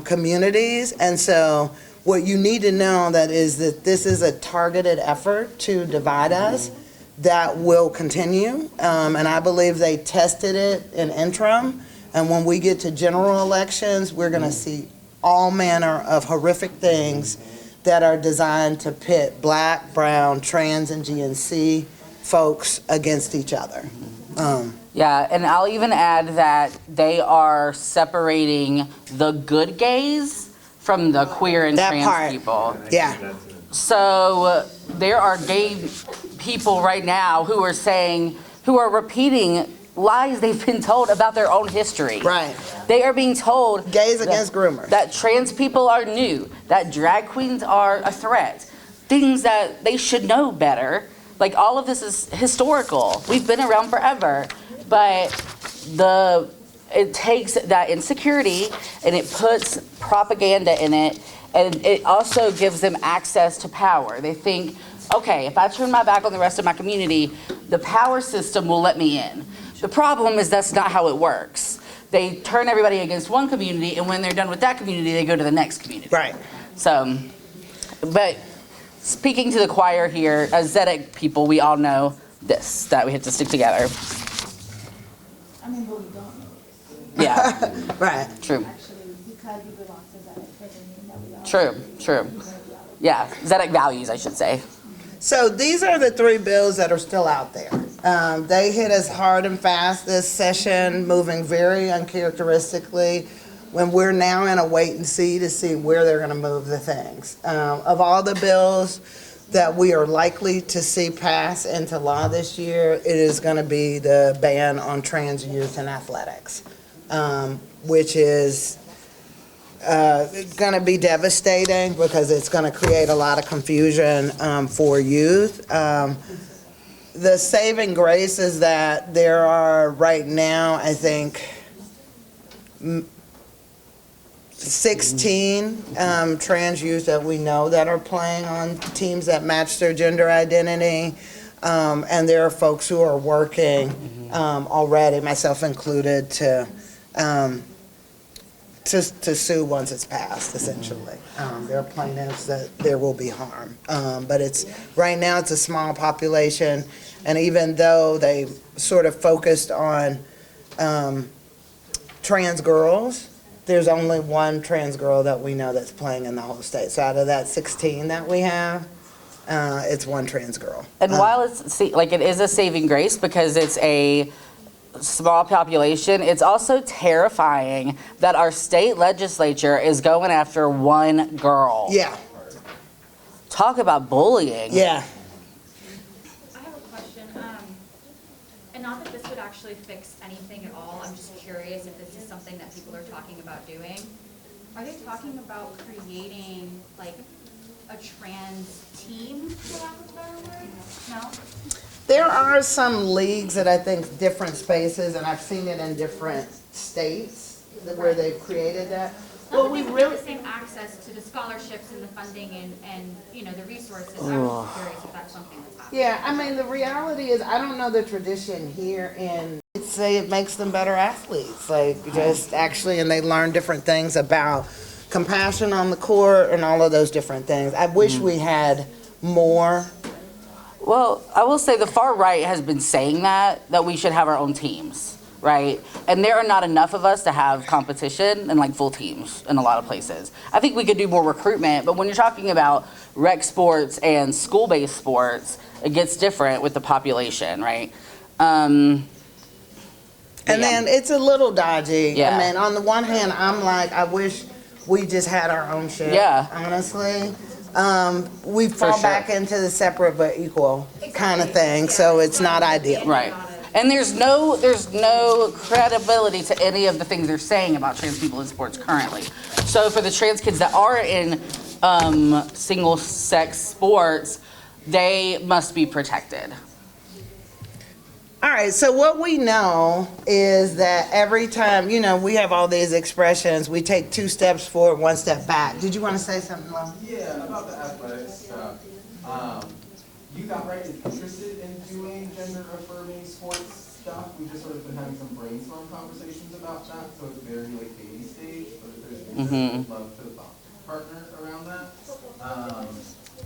communities. And so what you need to know is that this is a targeted effort to divide us that will continue. And I believe they tested it in interim. And when we get to general elections, we're going to see all manner of horrific things that are designed to pit Black, brown, trans, and GNC folks against each other. Yeah, and I'll even add that they are separating the good gays from the queer and That trans part. people. Yeah, So there are gay people right now who are repeating lies they've been told about their own history. right. They are being told Gays against groomers. that trans people are new, that drag queens are a threat, things that they should know better. Like, all of this is historical. We've been around forever. But it takes that insecurity and it puts propaganda in it, and it also gives them access to power. They think, okay, if I turn my back on the rest of my community, the power system will let me in. The problem is that's not how it works. They turn everybody against one community, and when they're done with that community, they go to the next community. Right. So, but speaking to the choir here, as Tzedek people, we all know this, that we have to stick together. I mean, but we don't know. Yeah, Right. true, Actually, because we belong to Tzedek, doesn't mean that we are. true. Yeah, Tzedek values, I should say. So these are the three bills that are still out there. They hit us hard and fast this session, moving very uncharacteristically, when we're now in a wait and see to see where they're going to move the things. Of all the bills that we are likely to see pass into law this year, it is going to be the ban on trans youth in athletics, which is going to be devastating because it's going to create a lot of confusion for youth. The saving grace is that there are right now, I think, 16 trans youth that we know that are playing on teams that match their gender identity. And there are folks who are working already, myself included, to sue once it's passed, essentially. There are plaintiffs that there will be harm. But right now it's a small population, and even though they sort of focused on trans girls, there's only one trans girl that we know that's playing in the whole state. So out of that 16 that we have, it's one trans girl. And while it is a saving grace because it's a small population, it's also terrifying that our state legislature is going after one girl. Yeah, Talk about bullying. yeah. I have a question, and not that this would actually fix anything at all, I'm just curious if this is something that people are talking about doing. Are they talking about creating, like, a trans team, for lack of a better word? No? There are some leagues that I think different spaces, and I've seen it in different states where they've created that. Not that they would get the same access to the scholarships and the funding and the resources, I'm just curious if that's something that's happening. Yeah, I mean, the reality is, I don't know the tradition here in, say it makes them better athletes, like just actually, and they learn different things about compassion on the court and all of those different things. I wish we had more Well, I will say the far right has been saying that we should have our own teams, right? And there are not enough of us to have competition and like full teams in a lot of places. I think we could do more recruitment, but when you're talking about rec sports and school-based sports, it gets different with the population, right? And then it's a little dodgy. Yeah. I mean, on the one hand, I'm like, I wish we just had our own shit. Yeah. Honestly. We fall sure. back into the separate but equal kind of thing, so it's not ideal. Right. And there's no credibility to any of the things they're saying about trans people in sports currently. So for the trans kids that are in single sex sports, they must be protected. All right, so what we know is that every time, we have all these expressions, we take 2 steps forward, 1 step back. Did you want to say something, Lo? Yeah, about the athletics stuff. You got right interested in doing gender-affirming sports stuff. We've just sort of been having some brainstorm conversations about that, so it's very like baby stage, but if there's interest, I'd love to partner around that.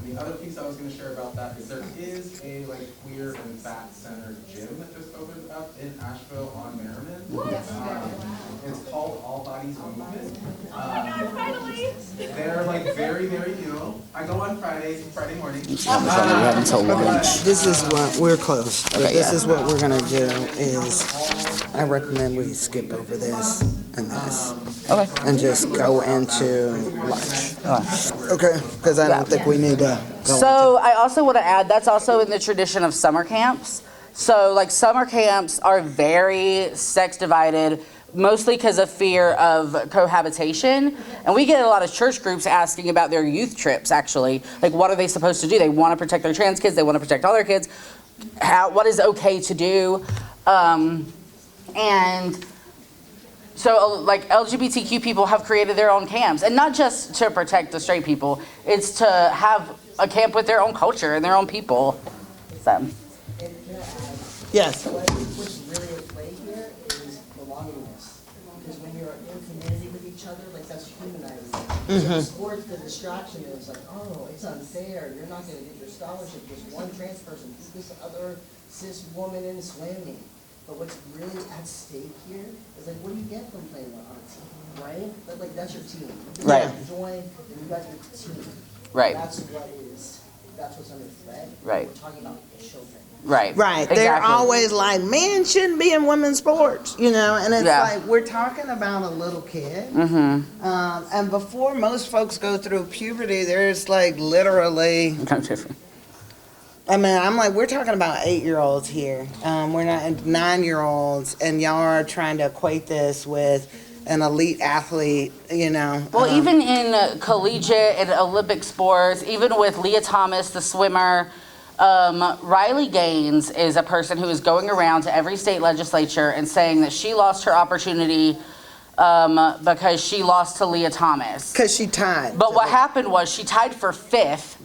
And the other piece I was going to share about that is there is a like queer and fat center gym that just opened up in Asheville on Merriman. It's called All Bodies Movement. They're like very, very new. I go on Friday morning. We have until lunch. This is what, we're close. Okay, This yeah. is what we're gonna do is, I recommend we skip over this and this. Okay. And just go into lunch. Okay, because I don't think we need to go. So I also want to add, that's also in the tradition of summer camps. So like summer camps are very sex divided, mostly because of fear of cohabitation. And we get a lot of church groups asking about their youth trips, actually. Like, what are they supposed to do? They want to protect their trans kids. They want to protect all their kids. What is okay to do? And so, like, LGBTQ people have created their own camps. And not just to protect the straight people. It's to have a camp with their own culture and their own people. So. Yes. What's really at play here is belongingness. Because when you're in community with each other, like that's humanizing. So in sports, the distraction is like, oh, it's unfair. You're not going to get your scholarship because one trans person beat this other cis woman in swimming. But what's really at stake here is like, what do you get from playing on a team, right? But like that's your team. You Right. join and you guys are a team. Right. That's what's under threat. Right. We're talking about children. Right. Right. Exactly. They're always like, men shouldn't be in women's sports, and it's Yeah. like, we're talking about a little kid. And before most folks go through puberty, there's like literally, Kind of different. I mean, I'm like, we're talking about 8-year-olds here. We're not 9-year-olds, and y'all are trying to equate this with an elite athlete, Well, even in collegiate and Olympic sports, even with Leah Thomas, the swimmer, Riley Gaines is a person who is going around to every state legislature and saying that she lost her opportunity because she lost to Leah Thomas. Because she tied. But what happened was she tied for 5th,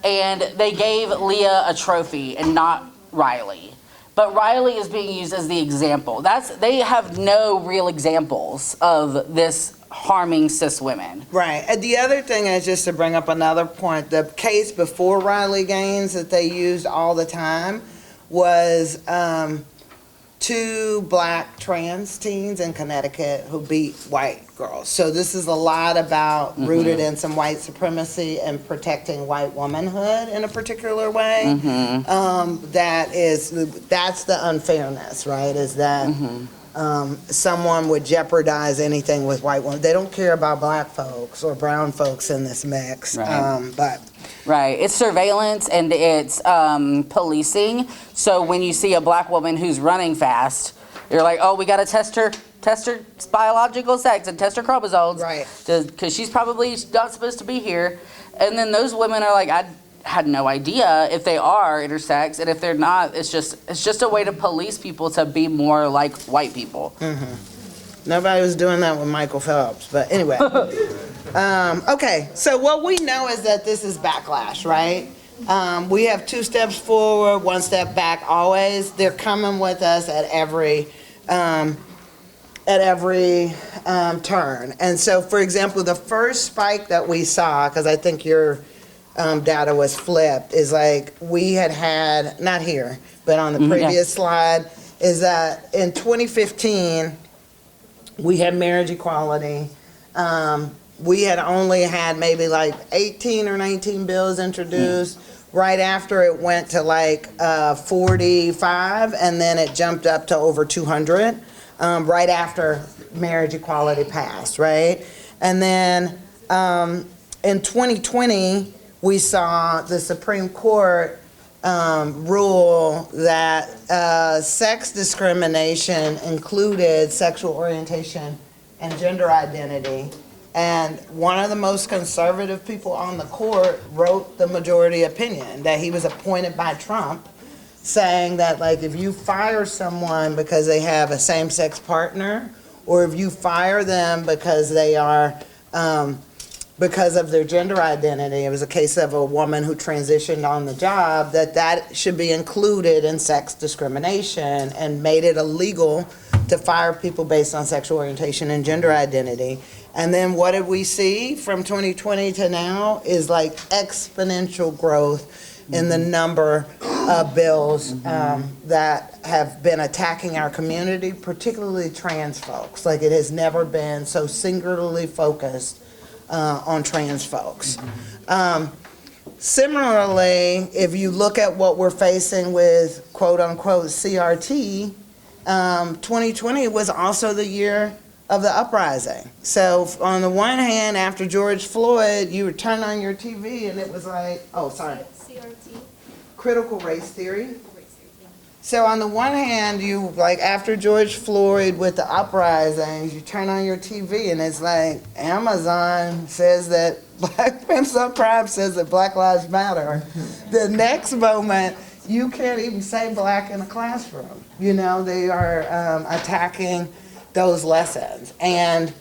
and they gave Leah a trophy and not Riley. But Riley is being used as the example. They have no real examples of this harming cis women. Right. And the other thing is, just to bring up another point, the case before Riley Gaines that they used all the time was 2 black trans teens in Connecticut who beat white girls. So this is a lot about rooted in some white supremacy and protecting white womanhood in a particular way. That's the unfairness, right? Is that someone would jeopardize anything with white women. They don't care about black folks or brown folks in this mix. Right. Right. It's surveillance and it's policing. So when you see a black woman who's running fast, you're like, oh, we got to test her biological sex and test her chromosomes. Right. Because she's probably not supposed to be here. And then those women are like, I had no idea if they are intersex, and if they're not, it's just a way to police people to be more like white people. Nobody was doing that with Michael Phelps, but anyway. Okay, so what we know is that this is backlash, right? We have 2 steps forward, 1 step back always. They're coming with us at every turn. And so, for example, the first spike that we saw, because I think you're data was flipped, is like we had, not here, but on the previous slide, is that in 2015, we had marriage equality. We had only had maybe like 18 or 19 bills introduced. Right after it went to like 45, and then it jumped up to over 200 right after marriage equality passed, right? And then in 2020, we saw the Supreme Court rule that sex discrimination included sexual orientation and gender identity. And one of the most conservative people on the court wrote the majority opinion that he was appointed by Trump, saying that like if you fire someone because they have a same-sex partner, or if you fire them because they are because of their gender identity, it was a case of a woman who transitioned on the job, that should be included in sex discrimination, and made it illegal to fire people based on sexual orientation and gender identity. And then what did we see from 2020 to now is like exponential growth in the number of bills that have been attacking our community, particularly trans folks. Like it has never been so singularly focused on trans folks. Similarly, if you look at what we're facing with quote unquote CRT, 2020 was also the year of the uprising. So on the one hand, after George Floyd, you would turn on your TV and it was like, oh, sorry. CRT. Critical race theory. So on the one hand, you like after George Floyd with the uprisings, you turn on your TV and it's like Amazon says that Amazon Prime says that Black Lives Matter. The next moment, you can't even say black in a classroom. You know, they are attacking those lessons. And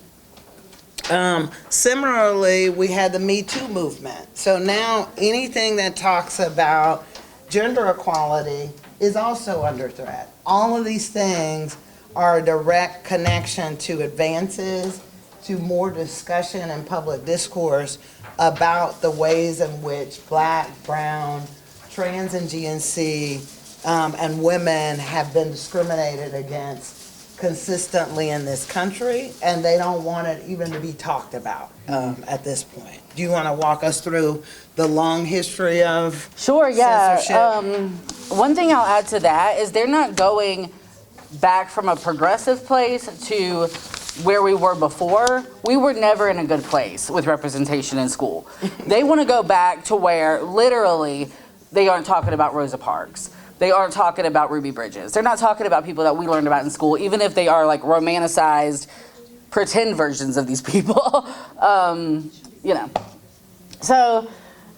similarly, we had the Me Too movement. So now anything that talks about gender equality is also under threat. All of these things are a direct connection to advances, to more discussion and public discourse about the ways in which Black, brown, trans and GNC and women have been discriminated against consistently in this country, and they don't want it even to be talked about at this point. Do you want to walk us through the long history of Sure, yeah. censorship? One thing I'll add to that is they're not going back from a progressive place to where we were before. We were never in a good place with representation in school. They want to go back to where literally they aren't talking about Rosa Parks. They aren't talking about Ruby Bridges. They're not talking about people that we learned about in school, even if they are like romanticized, pretend versions of these people. You know. So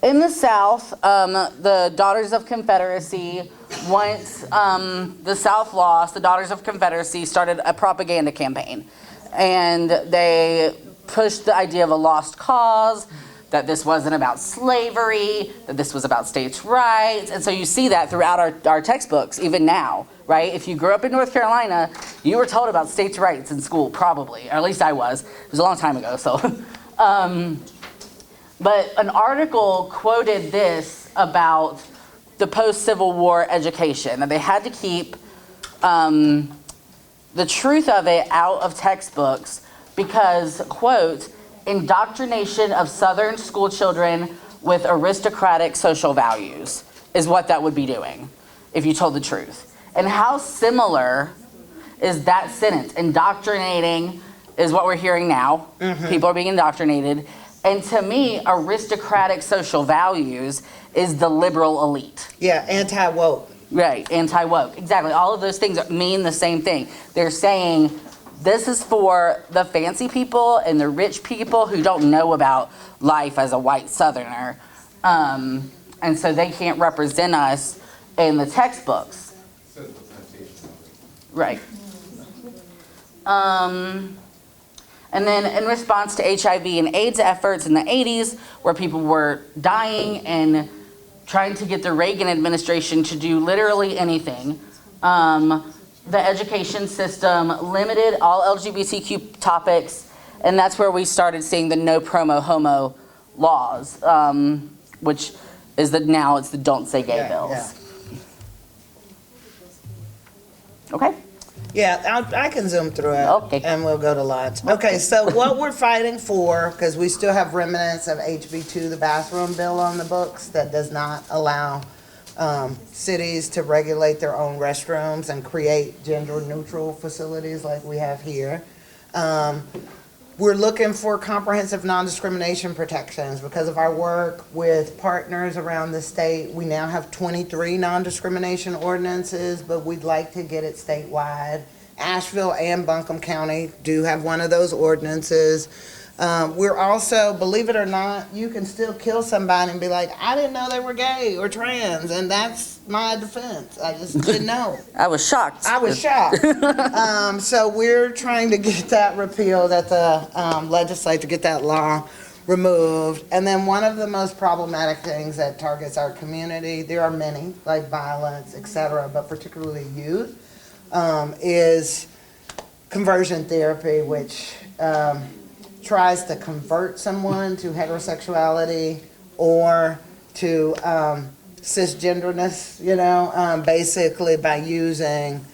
in the South, the Daughters of Confederacy, once the South lost, the Daughters of Confederacy started a propaganda campaign. And they pushed the idea of a lost cause, that this wasn't about slavery, that this was about states' rights. And so you see that throughout our textbooks, even now, right? If you grew up in North Carolina, you were told about states' rights in school, probably. Or at least I was. It was a long time ago, so. But an article quoted this about the post-Civil War education, that they had to keep the truth of it out of textbooks because, quote, indoctrination of Southern school children with aristocratic social values is what that would be doing if you told the truth. And how similar is that sentence? Indoctrinating is what we're hearing now. Mm-hmm. People are being indoctrinated. And to me, aristocratic social values is the liberal elite. Yeah, anti-woke. Right, anti-woke. Exactly. All of those things mean the same thing. They're saying this is for the fancy people and the rich people who don't know about life as a white Southerner. And so they can't represent us in the textbooks. Right. And then in response to HIV and AIDS efforts in the 80s, where people were dying and trying to get the Reagan administration to do literally anything, the education system limited all LGBTQ topics, and that's where we started seeing the no promo homo laws. which is now it's the Don't Say Gay Yeah, bills. yeah. Okay? Yeah, I can zoom through it. Okay. And we'll go to lunch. Okay, so what we're fighting for, because we still have remnants of HB2, the bathroom bill on the books that does not allow cities to regulate their own restrooms and create gender-neutral facilities like we have here. We're looking for comprehensive non-discrimination protections because of our work with partners around the state. We now have 23 non-discrimination ordinances, but we'd like to get it statewide. Asheville and Buncombe County do have one of those ordinances. We're also, believe it or not, you can still kill somebody and be like, I didn't know they were gay or trans, and that's my defense. I just didn't know. I was shocked. I was shocked. So we're trying to get that repealed at the legislature, get that law removed. And then one of the most problematic things that targets our community, there are many, like violence, et cetera, but particularly youth, is conversion therapy, which tries to convert someone to heterosexuality or to cisgenderness, basically by using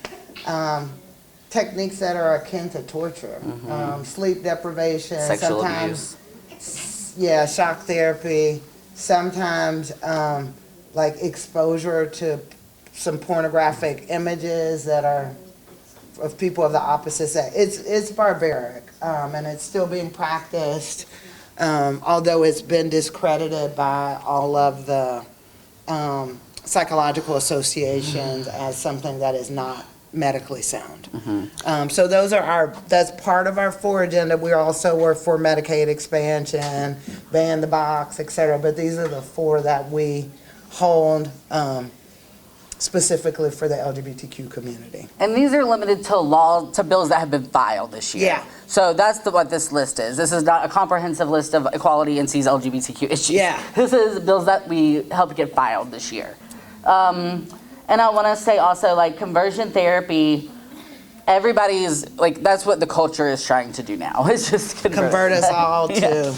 techniques that are akin to torture, sleep deprivation, Sexual sometimes, abuse. yeah, shock therapy, sometimes like exposure to some pornographic images that are of people of the opposite sex. It's barbaric, and it's still being practiced, although it's been discredited by all of the psychological associations as something that is not medically sound. So that's part of our 4 agenda. We also work for Medicaid expansion, ban the box, et cetera, but these are the 4 that we hold specifically for the LGBTQ community. And these are limited to bills that have been filed this year. Yeah. So that's what this list is. This is not a comprehensive list of equality and sees LGBTQ issues. Yeah. This is bills that we helped get filed this year. And I want to say also, like, conversion therapy, everybody's, like, that's what the culture is trying to do now. It's just Convert us all to...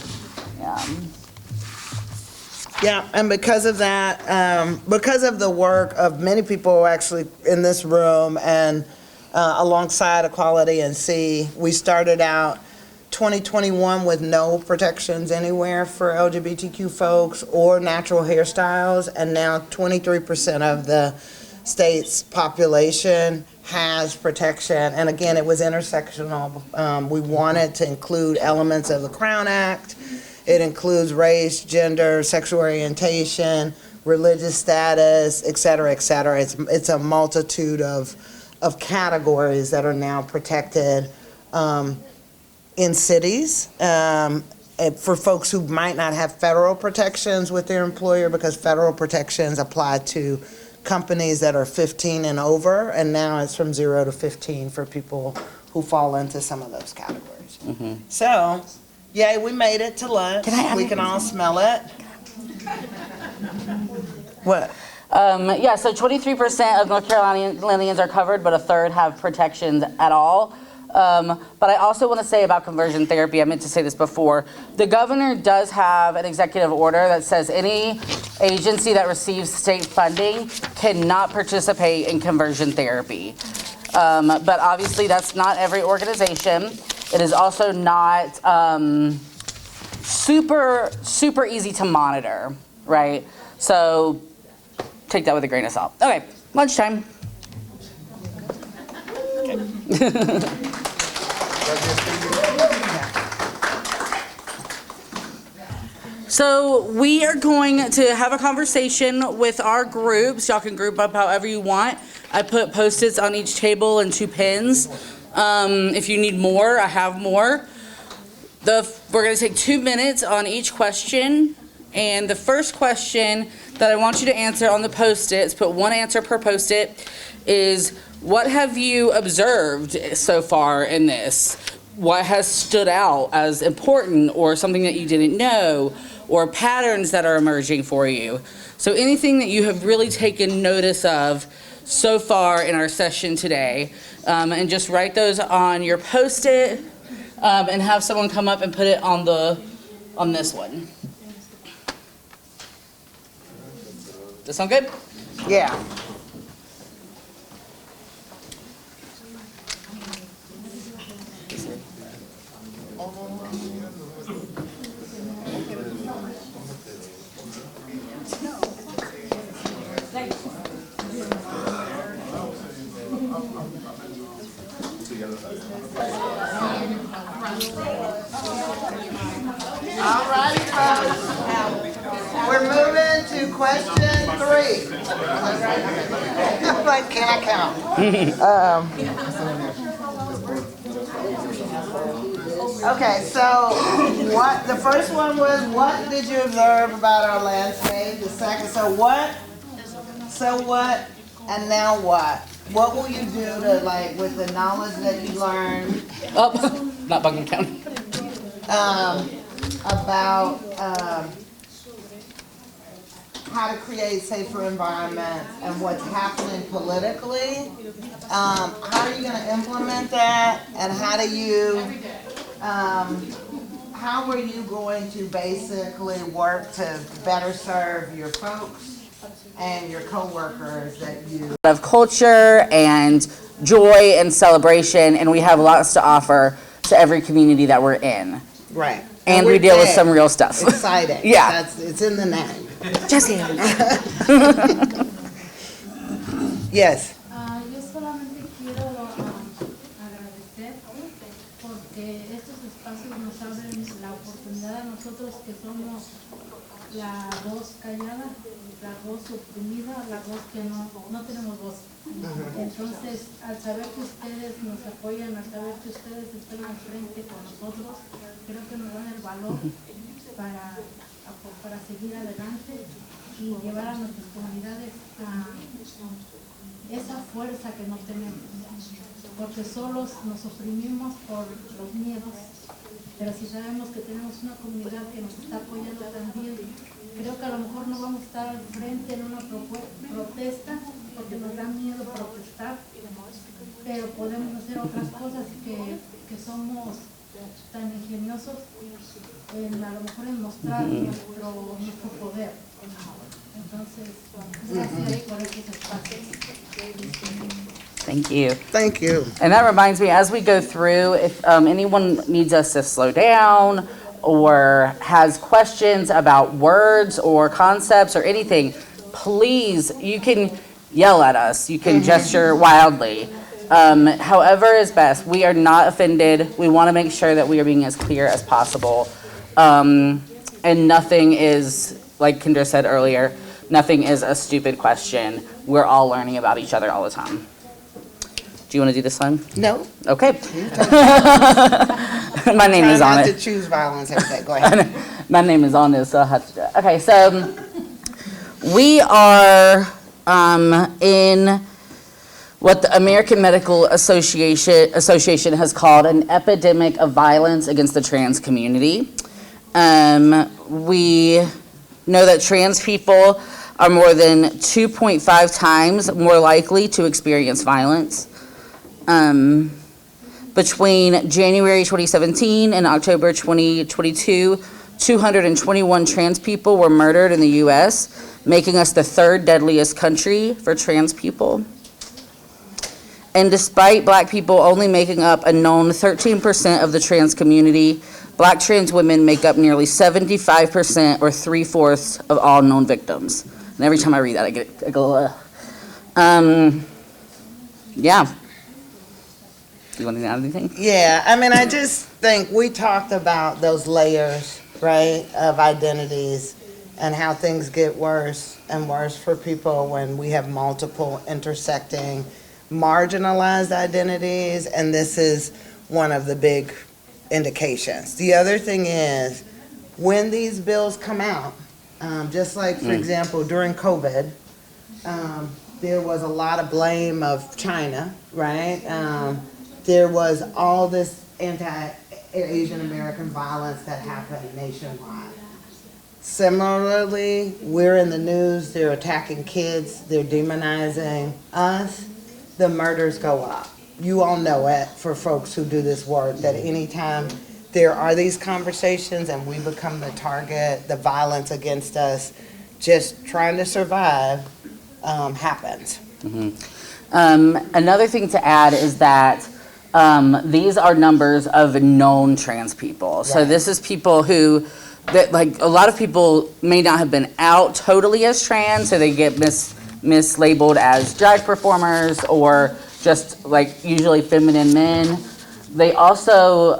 Yeah. Yeah, and because of that, because of the work of many people actually in this room and alongside Equality and C, we started out 2021 with no protections anywhere for LGBTQ folks or natural hairstyles, and now 23% of the state's population has protection. And again, it was intersectional. We wanted to include elements of the Crown Act. It includes race, gender, sexual orientation, religious status, et cetera, et cetera. It's a multitude of categories that are now protected in cities for folks who might not have federal protections with their employer, because federal protections apply to companies that are 15 and over, and now it's from 0 to 15 for people who fall into some of those categories. So, yay, we made it to lunch. We can all smell it. What? Yeah, so 23% of North Carolinians are covered, but a third have protections at all. But I also want to say about conversion therapy, I meant to say this before, the governor does have an executive order that says any agency that receives state funding cannot participate in conversion therapy. But obviously that's not every organization. It is also not super easy to monitor, right? So take that with a grain of salt. Okay, lunchtime. So we are going to have a conversation with our groups. Y'all can group up however you want. I put Post-its on each table and 2 pins. If you need more, I have more. We're going to take 2 minutes on each question. And the first question that I want you to answer on the Post-its, put 1 answer per Post-it, is what have you observed so far in this? What has stood out as important, or something that you didn't know, or patterns that are emerging for you? So anything that you have really taken notice of so far in our session today, and just write those on your Post-it, and have someone come up and put it on this one. Does that sound good? Yeah. All righty, folks. We're moving to question 3. I'm like, can I count? Okay, so the first one was, what did you observe about our landscape? The second, so what, and now what? What will you do to, like, with the knowledge that you learned? Oh, not Buckingham County. About how to create safer environments and what's happening politically. How are you gonna implement that, and how are you going to basically work to better serve your folks and your coworkers that you... Of culture and joy and celebration, and we have lots to offer to every community that we're in. Right. And we deal with some real stuff. Exciting. Yeah. It's in the name. Jesse. Yes. Yo solamente quiero agradecer porque estos espacios nos abren la oportunidad a nosotros que somos la voz callada, la voz oprimida, la voz que no tenemos voz. Entonces, al saber que ustedes nos apoyan, al saber que ustedes están al frente con nosotros, creo que nos dan el valor para seguir adelante y llevar a nuestras comunidades a esa fuerza que no tenemos, porque solos nos oprimimos por los miedos, pero si sabemos que tenemos una comunidad que nos está apoyando también, creo que a lo mejor no vamos a estar al frente en una protesta, porque nos da miedo protestar, pero podemos hacer otras cosas que somos tan ingeniosos a lo mejor en mostrar nuestro poder. Entonces, gracias por estos espacios. Thank you. Thank you. And that reminds me, as we go through, if anyone needs us to slow down or has questions about words or concepts or anything, please, you can yell at us. You can gesture wildly. However is best. We are not offended. We want to make sure that we are being as clear as possible. And nothing is, like Kendra said earlier, nothing is a stupid question. We're all learning about each other all the time. Do you want to do this one? No. Okay. My name is on Try not it. to choose violence every day. Go ahead. My name is on this, so I have to do it. Okay, so we are in what the American Medical Association has called an epidemic of violence against the trans community. We know that trans people are more than 2.5 times more likely to experience violence. Between January 2017 and October 2022, 221 trans people were murdered in the U.S., making us the third deadliest country for trans people. And despite Black people only making up a known 13% of the trans community, Black trans women make up nearly 75% or 3/4 of all known victims. And every time I read that, I go, yeah. Do you want to add anything? Yeah, I mean, I just think we talked about those layers, right, of identities and how things get worse and worse for people when we have multiple intersecting marginalized identities, and this is one of the big indications. The other thing is, when these bills come out, just like, for example, during COVID, there was a lot of blame of China, right? There was all this anti-Asian American violence that happened nationwide. Similarly, we're in the news, they're attacking kids, they're demonizing us, the murders go up. You all know it, for folks who do this work, that anytime there are these conversations and we become the target, the violence against us just trying to survive, happens. Another thing to add is that these are numbers of known trans people. So Right. this is people who, that like a lot of people may not have been out totally as trans, so they get mislabeled as drag performers or just like usually feminine men. They also,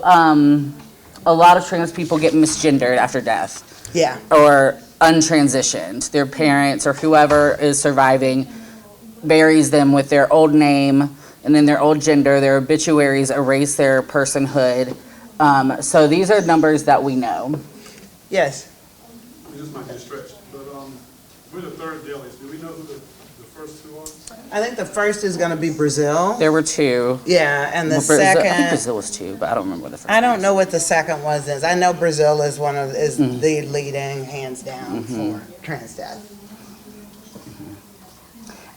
a lot of trans people get misgendered after death Yeah. or untransitioned. Their parents or whoever is surviving buries them with their old name and then their old gender. Their obituaries erase their personhood. So these are numbers that we know. Yes. This might be a stretch, but we're the third delis. Do we know who the first two are? I think the first is gonna be Brazil. There were two. Yeah, and the Well, Brazil- I think second, Brazil was two, but I don't remember what the first. I don't know what the second was. I know Brazil is the leading, hands down, for trans death.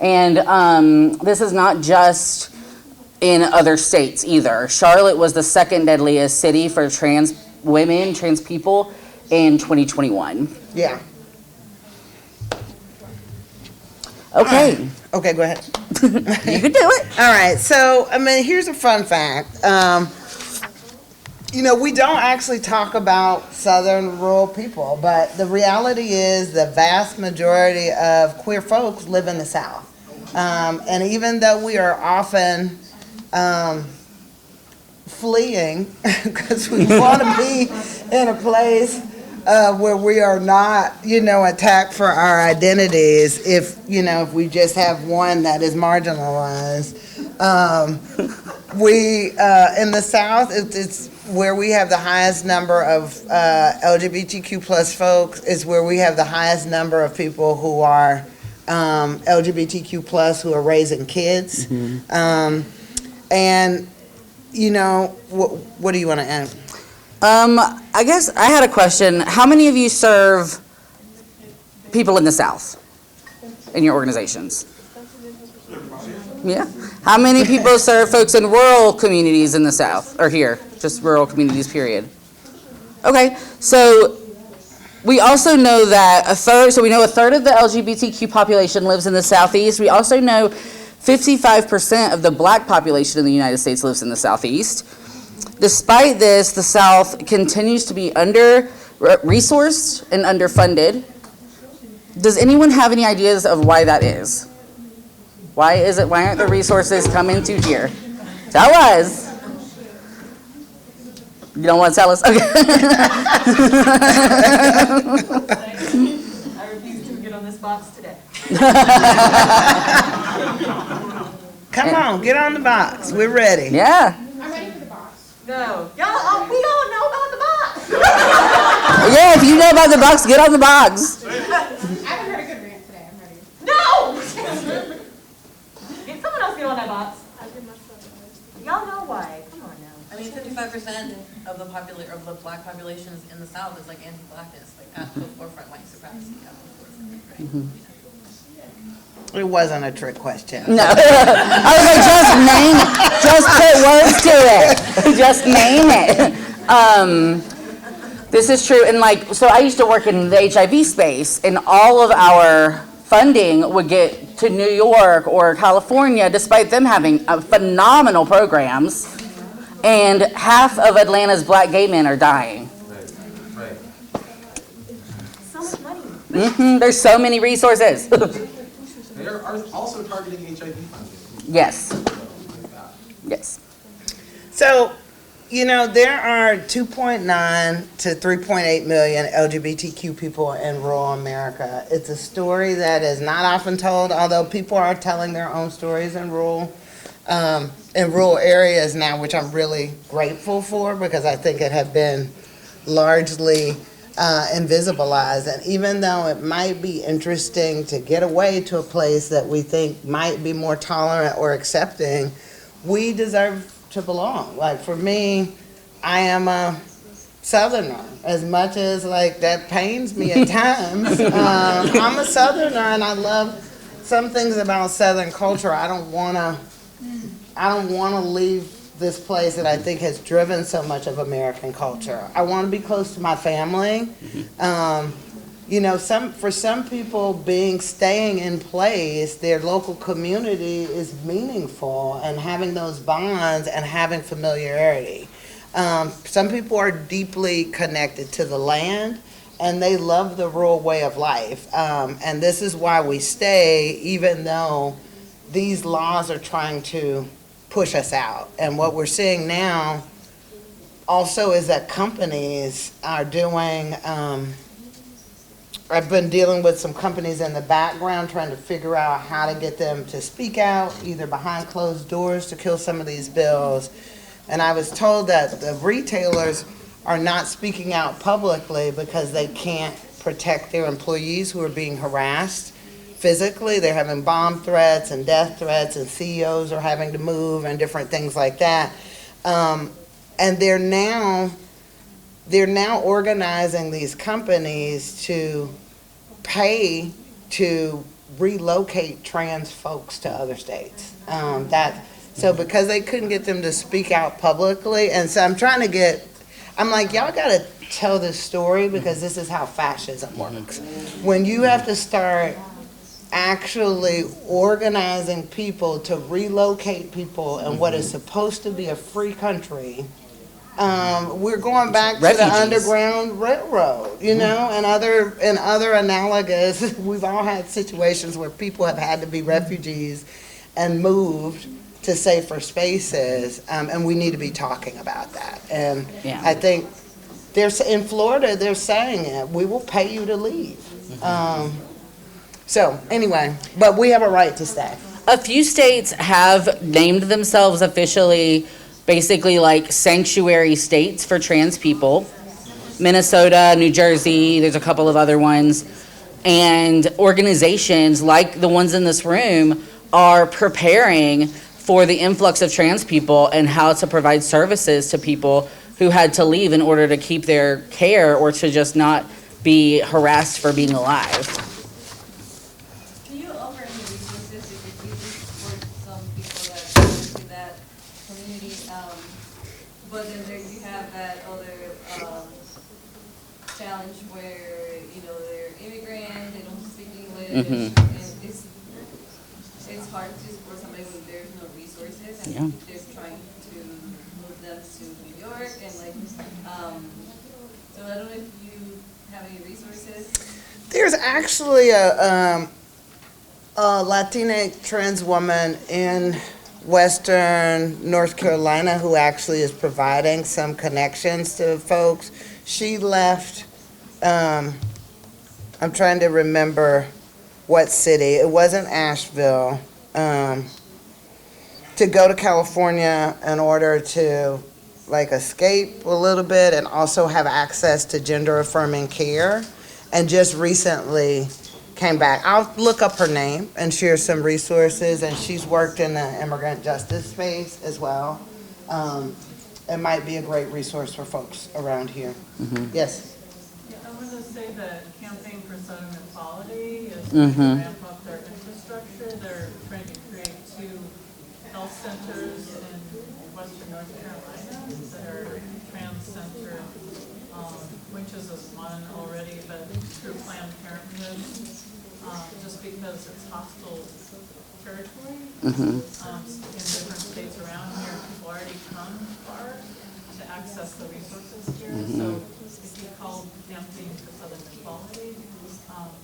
And this is not just in other states either. Charlotte was the second deadliest city for trans women, trans people in 2021. Yeah. Okay, Okay, go ahead. you can do it. All right, so, I mean, here's a fun fact. We don't actually talk about southern rural people, but the reality is the vast majority of queer folks live in the South. And even though we are often fleeing, because we want to be in a place where we are not, attacked for our identities, if we just have one that is marginalized. We, in the South, it's where we have the highest number of LGBTQ plus folks, is where we have the highest number of people who are LGBTQ plus who are raising kids. And, what do you want to add? I guess I had a question. How many of you serve people in the South in your organizations? Yeah. How many people serve folks in rural communities in the South or here? Just rural communities, period. Okay. So we also know that a third of the LGBTQ population lives in the Southeast. We also know 55% of the Black population in the United States lives in the Southeast. Despite this, the South continues to be under-resourced and underfunded. Does anyone have any ideas of why that is? Why aren't the resources coming to here? Tell us. You don't want to tell us? Okay. I refuse to get on this box today. Come on, get on the box. We're ready. Yeah. I'm ready for the box. No. Y'all, we all know about the box. Yeah, if you know about the box, get on the box. I haven't heard a good rant today. I'm ready. No! Get someone else get on that box. Y'all know why. Come on now. I mean, 55% of the Black populations in the South is like anti-Blackness, like at the forefront, white supremacy at the forefront, right? It wasn't a trick question. No. I was like, just put words to it. Just name it. This is true. And so I used to work in the HIV space, and all of our funding would get to New York or California, despite them having phenomenal programs. And half of Atlanta's Black gay men are dying. Right. So much money. There's so many resources. They are also targeting HIV funding. Yes. Yes. So, there are 2.9 to 3.8 million LGBTQ people in rural America. It's a story that is not often told, although people are telling their own stories in rural areas now, which I'm really grateful for, because I think it had been largely invisibilized. And even though it might be interesting to get away to a place that we think might be more tolerant or accepting, we deserve to belong. Like, for me, I am a Southerner, as much as that pains me at times. I'm a Southerner, and I love some things about Southern culture. I don't want to leave this place that I think has driven so much of American culture. I want to be close to my family. you know, for some people, staying in place, their local community is meaningful, and having those bonds and having familiarity. Some people are deeply connected to the land, and they love the rural way of life. And this is why we stay, even though these laws are trying to push us out. And what we're seeing now also is that companies are doing, I've been dealing with some companies in the background trying to figure out how to get them to speak out, either behind closed doors to kill some of these bills. And I was told that the retailers are not speaking out publicly because they can't protect their employees who are being harassed physically. They're having bomb threats and death threats, and CEOs are having to move and different things like that. And they're now organizing these companies to pay to relocate trans folks to other states. So because they couldn't get them to speak out publicly, and so I'm like, y'all gotta tell this story, because this is how fascism works. When you have to start actually organizing people to relocate people in what is supposed to be a free country, we're going back to the Underground Railroad, you know, and other analogous. We've all had situations where people have had to be refugees and moved to safer spaces, and we need to be talking about that. And I think in Florida, they're saying it. We will pay you to leave. So anyway, but we have a right to stay. A few states have named themselves officially basically like sanctuary states for trans people. Minnesota, New Jersey, there's a couple of other ones. And organizations like the ones in this room are preparing for the influx of trans people and how to provide services to people who had to leave in order to keep their care or to just not be harassed for being alive. Do you offer any resources if you support some people that belong to that community? But then there you have that other challenge where, you know, they're immigrant, they don't speak English, and it's hard to support somebody when there's no resources, and they're trying to move them to New York, and like, so I don't know if you have any resources. There's actually a Latina trans woman in Western North Carolina who actually is providing some connections to folks. She left, I'm trying to remember what city, it wasn't Asheville, to go to California in order to like escape a little bit and also have access to gender affirming care, and just recently came back. I'll look up her name and share some resources, and she's worked in the immigrant justice space as well. It might be a great resource for folks around here. Yes? Yeah, I want to say that Campaign for Southern Equality is trying to ramp up their infrastructure. They're trying to create 2 health centers in Western North Carolina that are trans-centered, Winches is one already, but through Planned Parenthood, just because it's hostile territory. In different states around here, people already come far to access the resources here. So if you call Campaign for Southern Equality,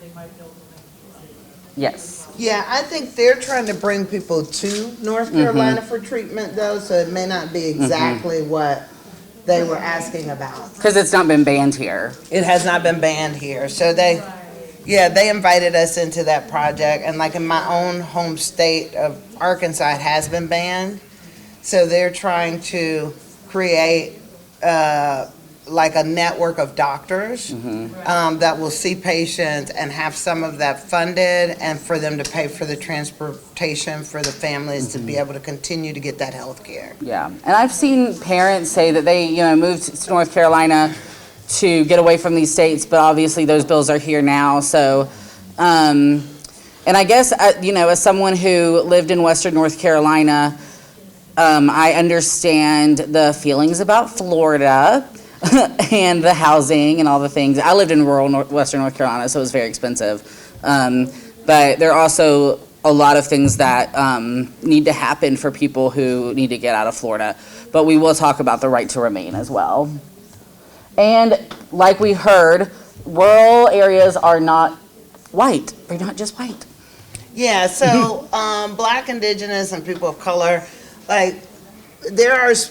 they might be able to link you up. Yes. Yeah, I think they're trying to bring people to North Carolina for treatment though, so it may not be exactly what they were asking about. Because it's not been banned here. It has not been banned here, so they invited us into that project, and like in my own home state of Arkansas, it has been banned. So they're trying to create like a network of doctors that will see patients and have some of that funded, and for them to pay for the transportation for the families to be able to continue to get that health care. Yeah, and I've seen parents say that they, moved to North Carolina to get away from these states, but obviously those bills are here now. So, and I guess, as someone who lived in Western North Carolina, I understand the feelings about Florida. and the housing and all the things. I lived in rural Western North Carolina, so it was very expensive. But there are also a lot of things that need to happen for people who need to get out of Florida. But we will talk about the right to remain as well. And like we heard, rural areas are not white. They're not just white. Yeah, so Black, Indigenous, and people of color, like there's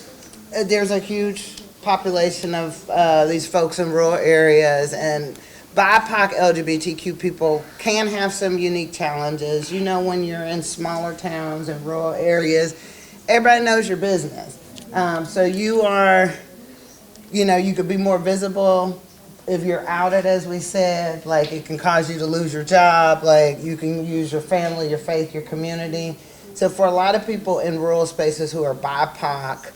a huge population of these folks in rural areas, and BIPOC LGBTQ people can have some unique challenges. You know, when you're in smaller towns and rural areas, everybody knows your business. So you are, you know, you could be more visible if you're outed, as we said. Like, it can cause you to lose your job. Like, you can use your family, your faith, your community. So for a lot of people in rural spaces who are BIPOC,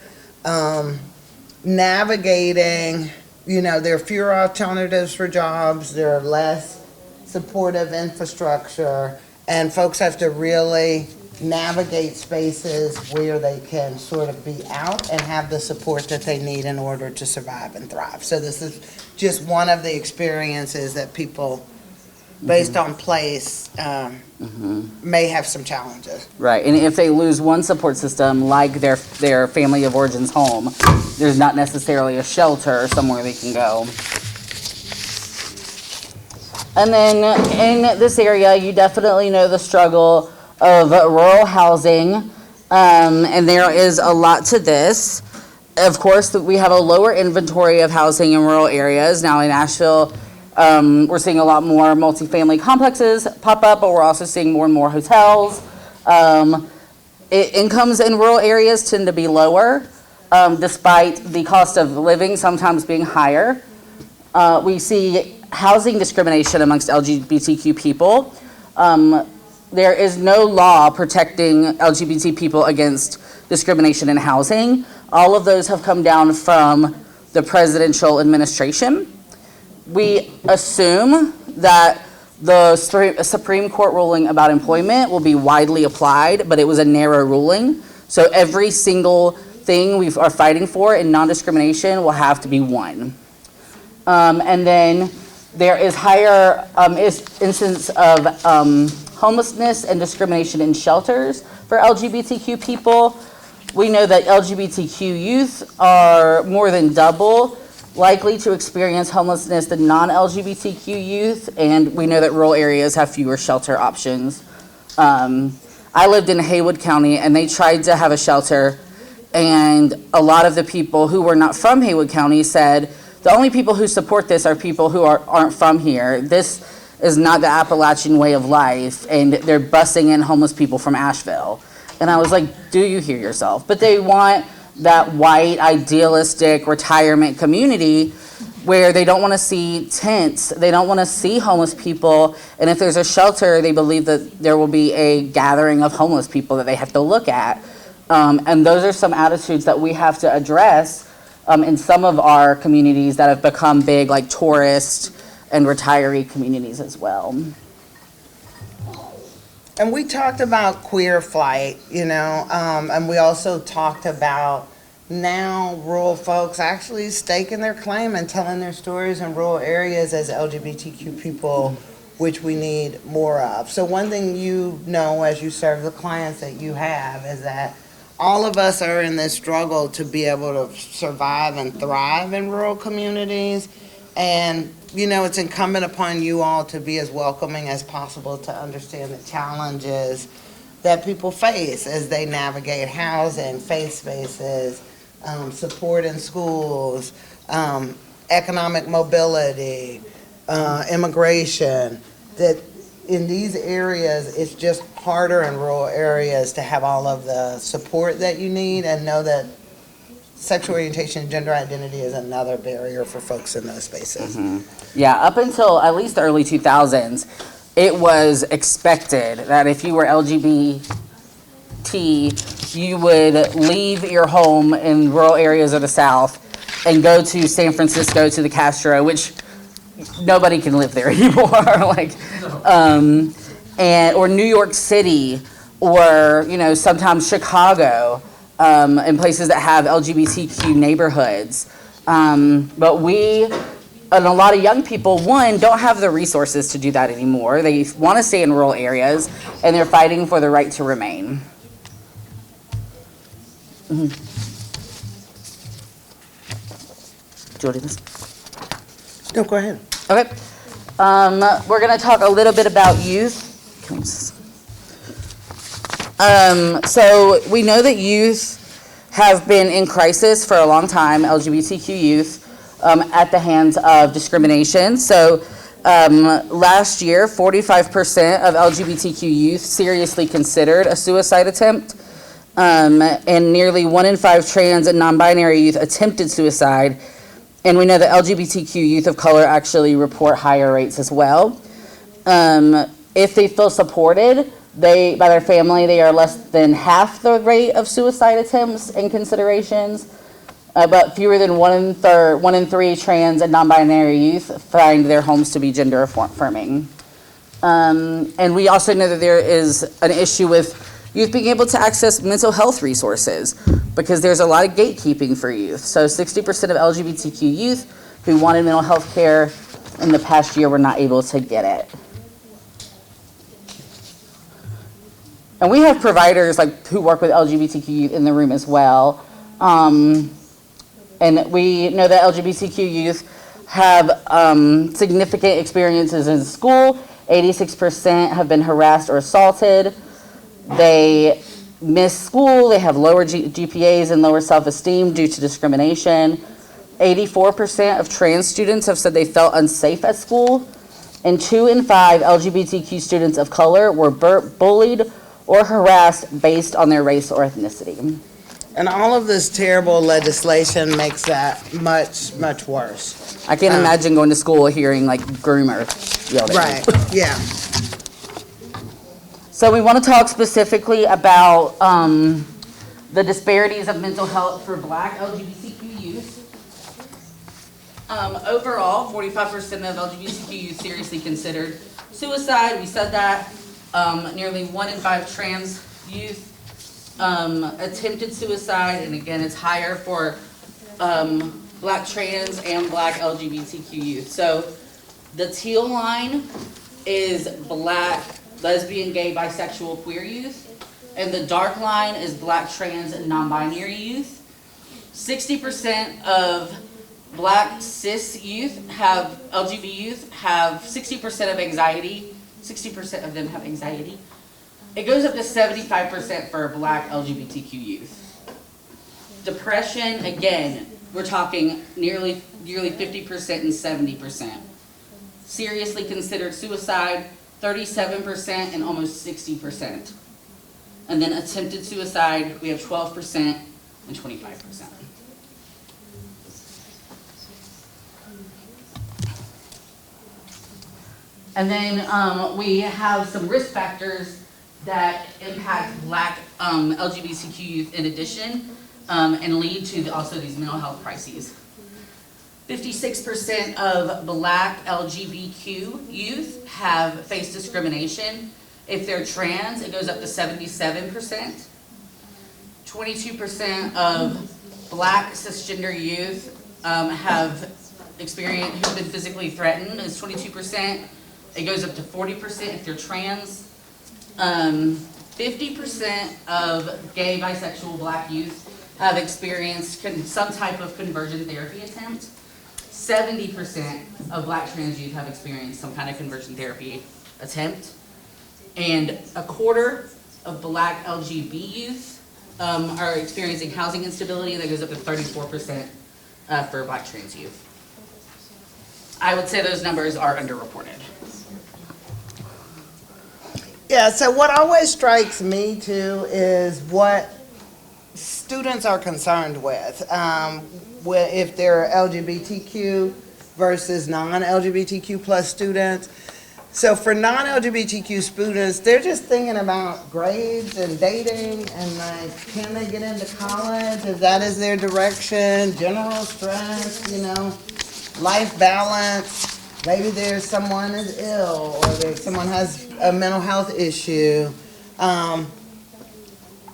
navigating, you know, there are fewer alternatives for jobs, there are less supportive infrastructure, and folks have to really navigate spaces where they can sort of be out and have the support that they need in order to survive and thrive. So this is just one of the experiences that people, based on place, may have some challenges. Right, and if they lose one support system, like their family of origin's home, there's not necessarily a shelter or somewhere they can go. And then in this area, you definitely know the struggle of rural housing, and there is a lot to this. Of course, we have a lower inventory of housing in rural areas. Now in Asheville, we're seeing a lot more multifamily complexes pop up, but we're also seeing more and more hotels. Incomes in rural areas tend to be lower, despite the cost of living sometimes being higher. We see housing discrimination amongst LGBTQ people. There is no law protecting LGBT people against discrimination in housing. All of those have come down from the presidential administration. We assume that the Supreme Court ruling about employment will be widely applied, but it was a narrow ruling. So every single thing we are fighting for in non-discrimination will have to be won. And then there is higher instance of homelessness and discrimination in shelters for LGBTQ people. We know that LGBTQ youth are more than double likely to experience homelessness than non-LGBTQ youth, and we know that rural areas have fewer shelter options. I lived in Haywood County, and they tried to have a shelter, and a lot of the people who were not from Haywood County said, the only people who support this are people who aren't from here. This is not the Appalachian way of life, and they're busing in homeless people from Asheville. And I was like, do you hear yourself? But they want that white, idealistic retirement community where they don't want to see tents, they don't want to see homeless people, and if there's a shelter, they believe that there will be a gathering of homeless people that they have to look at. And those are some attitudes that we have to address in some of our communities that have become big, like tourist and retiree communities as well. And we talked about queer flight, you know, and we also talked about now rural folks actually staking their claim and telling their stories in rural areas as LGBTQ people, which we need more of. So one thing you know as you serve the clients that you have is that all of us are in this struggle to be able to survive and thrive in rural communities. And, you know, it's incumbent upon you all to be as welcoming as possible to understand the challenges that people face as they navigate housing, faith spaces, support in schools, economic mobility, immigration. That in these areas, it's just harder in rural areas to have all of the support that you need, and know that sexual orientation and gender identity is another barrier for folks in those spaces. Yeah, up until at least the early 2000s, it was expected that if you were LGBT, you would leave your home in rural areas of the South and go to San Francisco to the Castro, which nobody can live there anymore. Or New York City, or, you know, sometimes Chicago, in places that have LGBTQ neighborhoods. But we, and a lot of young people, one, don't have the resources to do that anymore. They want to stay in rural areas, and they're fighting for the right to remain. Mm-hmm. Do you want to do this? No, go ahead. Okay. We're going to talk a little bit about youth. So we know that youth have been in crisis for a long time, LGBTQ youth, at the hands of discrimination. So last year, 45% of LGBTQ youth seriously considered a suicide attempt, and nearly 1 in 5 trans and non-binary youth attempted suicide. And we know that LGBTQ youth of color actually report higher rates as well. If they feel supported by their family, they are less than half the rate of suicide attempts and considerations. But fewer than 1 in 3 trans and non-binary youth find their homes to be gender affirming. And we also know that there is an issue with youth being able to access mental health resources because there's a lot of gatekeeping for youth. So 60% of LGBTQ youth who wanted mental health care in the past year were not able to get it. And we have providers who work with LGBTQ youth in the room as well. And we know that LGBTQ youth have significant experiences in school. 86% have been harassed or assaulted. They miss school. They have lower GPAs and lower self-esteem due to discrimination. 84% of trans students have said they felt unsafe at school. And 2 in 5 LGBTQ students of color were bullied or harassed based on their race or ethnicity. And all of this terrible legislation makes that much, much worse. I can't imagine going to school hearing groomer yelled at me. Right, yeah. So we want to talk specifically about the disparities of mental health for Black LGBTQ youth. Overall, 45% of LGBTQ youth seriously considered suicide. We said that. Nearly 1 in 5 trans youth attempted suicide, and again, it's higher for Black trans and Black LGBTQ youth. So the teal line is Black lesbian, gay, bisexual, queer youth, and the dark line is Black trans and non-binary youth. 60% of Black cis youth LGB youth have 60% of anxiety. 60% of them have anxiety. It goes up to 75% for Black LGBTQ youth. Depression, again, we're talking nearly 50% and 70%. Seriously considered suicide, 37% and almost 60%. And then attempted suicide, we have 12% and 25%. And then we have some risk factors that impact Black LGBTQ youth in addition, and lead to also these mental health crises. 56% of Black LGBTQ youth have faced discrimination. If they're trans, it goes up to 77%. 22% of Black cisgender youth have been physically threatened, is 22%. It goes up to 40% if they're trans. 50% of gay, bisexual, Black youth have experienced some type of conversion therapy attempt. 70% of Black trans youth have experienced some kind of conversion therapy attempt. And 1/4 of Black LGB youth are experiencing housing instability. That goes up to 34% for Black trans youth. I would say those numbers are underreported. Yeah, so what always strikes me too is what students are concerned with. If they're LGBTQ versus non-LGBTQ plus students. So for non-LGBTQ students, they're just thinking about grades and dating and can they get into college? If that is their direction, general stress, life balance. Maybe there's someone is ill or someone has a mental health issue.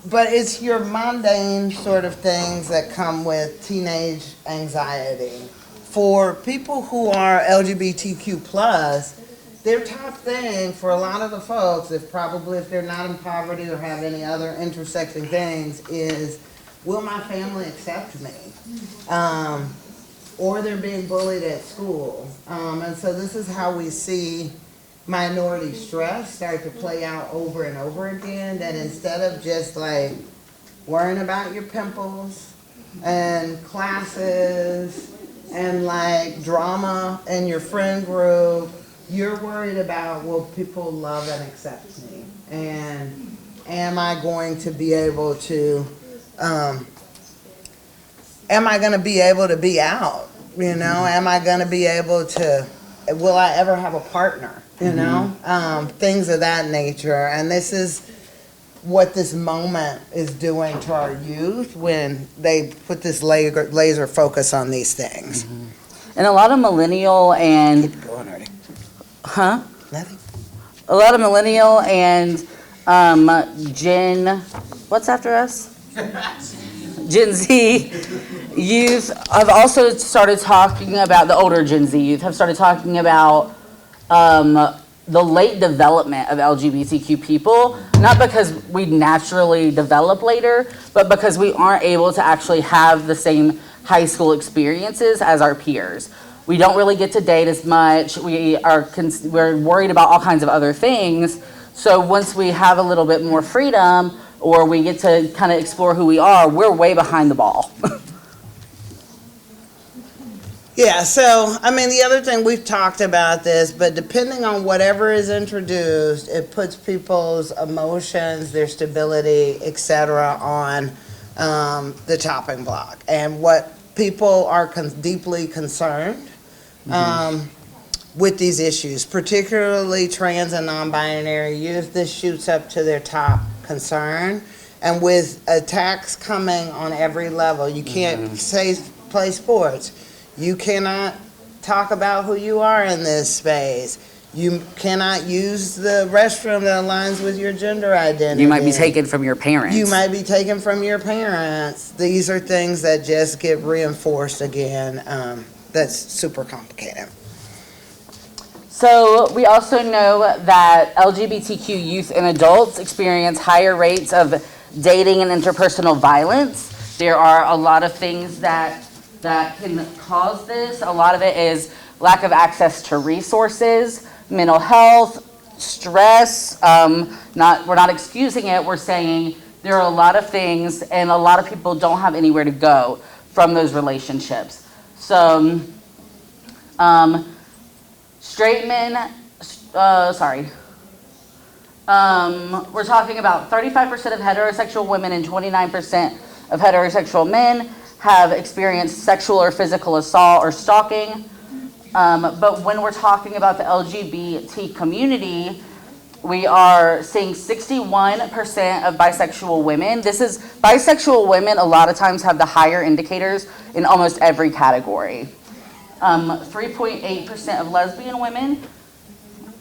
but it's your mundane sort of things that come with teenage anxiety. For people who are LGBTQ plus, their top thing for a lot of the folks, if they're not in poverty or have any other intersecting things, is will my family accept me? Or they're being bullied at school. And so this is how we see minority stress start to play out over and over again, that instead of just like worrying about your pimples and classes and like drama in your friend group, you're worried about, will people love and accept me? And am I going to be able to, am I going to be able to be out? You know, am I going to be able to, will I ever have a partner? You know, things of that nature. And this is what this moment is doing to our youth when they put this laser focus on these things. And a lot of millennial and Keep going already. a lot of millennial and Gen, what's after us? Gen Z youth have also started talking about, the older Gen Z youth have started talking about the late development of LGBTQ people, not because we naturally develop later, but because we aren't able to actually have the same high school experiences as our peers. We don't really get to date as much. We're worried about all kinds of other things. So once we have a little bit more freedom, or we get to kind of explore who we are, we're way behind the ball. Yeah, so, I mean, the other thing, we've talked about this, but depending on whatever is introduced, it puts people's emotions, their stability, et cetera, on the chopping block. And what people are deeply concerned with these issues, particularly trans and non-binary youth, this shoots up to their top concern. And with attacks coming on every level, you can't play sports. You cannot talk about who you are in this space. You cannot use the restroom that aligns with your gender identity. You might be taken from your parents. You might be taken from your parents. These are things that just get reinforced again. That's super complicated. So we also know that LGBTQ youth and adults experience higher rates of dating and interpersonal violence. There are a lot of things that can cause this. A lot of it is lack of access to resources, mental health, stress. We're not excusing it. We're saying there are a lot of things, and a lot of people don't have anywhere to go from those relationships. So, straight men, we're talking about 35% of heterosexual women and 29% of heterosexual men have experienced sexual or physical assault or stalking. But when we're talking about the LGBT community, we are seeing 61% of bisexual women. Bisexual women a lot of times have the higher indicators in almost every category. 3.8% of lesbian women,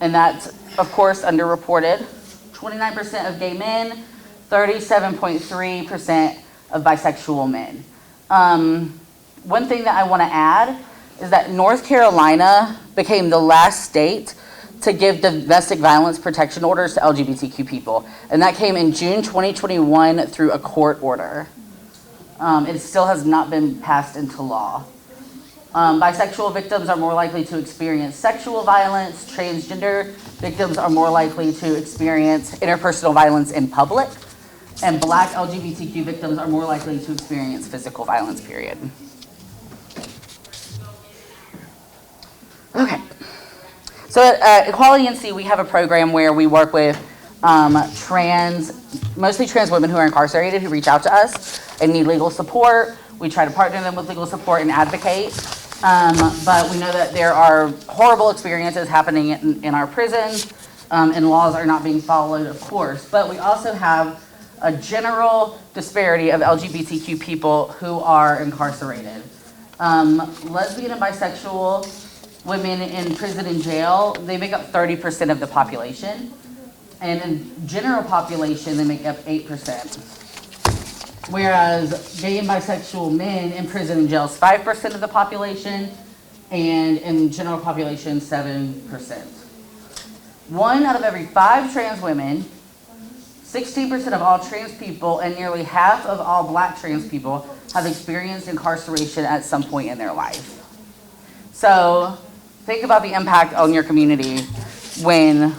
and that's, of course, underreported. 29% of gay men, 37.3% of bisexual men. One thing that I want to add is that North Carolina became the last state to give domestic violence protection orders to LGBTQ people. And that came in June 2021 through a court order. It still has not been passed into law. Bisexual victims are more likely to experience sexual violence. Transgender victims are more likely to experience interpersonal violence in public. And Black LGBTQ victims are more likely to experience physical violence, period. Okay. So at Equality NC, we have a program where we work with mostly trans women who are incarcerated who reach out to us and need legal support. We try to partner them with legal support and advocate. But we know that there are horrible experiences happening in our prisons, and laws are not being followed, of course. But we also have a general disparity of LGBTQ people who are incarcerated. Lesbian and bisexual women in prison and jail, they make up 30% of the population. And in general population, they make up 8%. Whereas gay and bisexual men in prison and jail is 5% of the population, and in general population, 7%. 1 out of every 5 trans women, 16% of all trans people, and nearly half of all black trans people have experienced incarceration at some point in their life. So think about the impact on your community when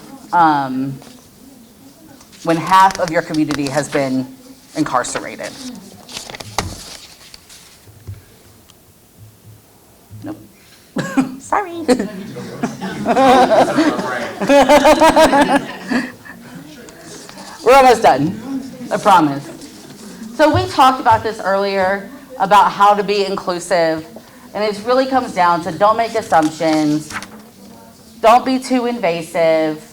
half of your community has been incarcerated. Nope. Sorry. We're almost done, I promise. So we talked about this earlier, about how to be inclusive, and it really comes down to don't make assumptions, don't be too invasive,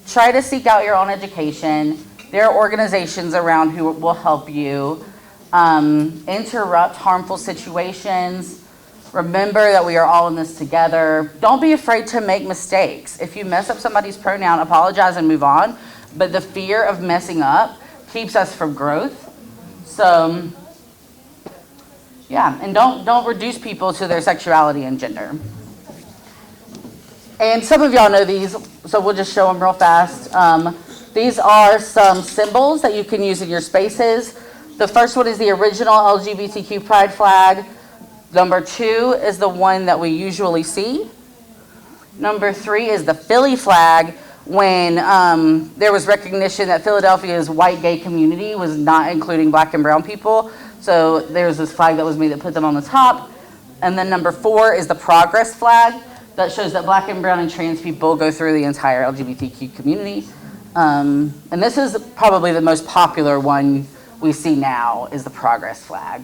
try to seek out your own education. There are organizations around who will help you. Interrupt harmful situations. Remember that we are all in this together. Don't be afraid to make mistakes. If you mess up somebody's pronoun, apologize and move on. But the fear of messing up keeps us from growth. So, yeah, and don't reduce people to their sexuality and gender. And some of y'all know these, so we'll just show them real fast. These are some symbols that you can use in your spaces. The first one is the original LGBTQ pride flag. Number 2 is the one that we usually see. Number 3 is the Philly flag, when there was recognition that Philadelphia's white gay community was not including black and brown people. So there's this flag that was made that put them on the top. And then number 4 is the progress flag that shows that black and brown and trans people go through the entire LGBTQ community. And this is probably the most popular one we see now, is the progress flag.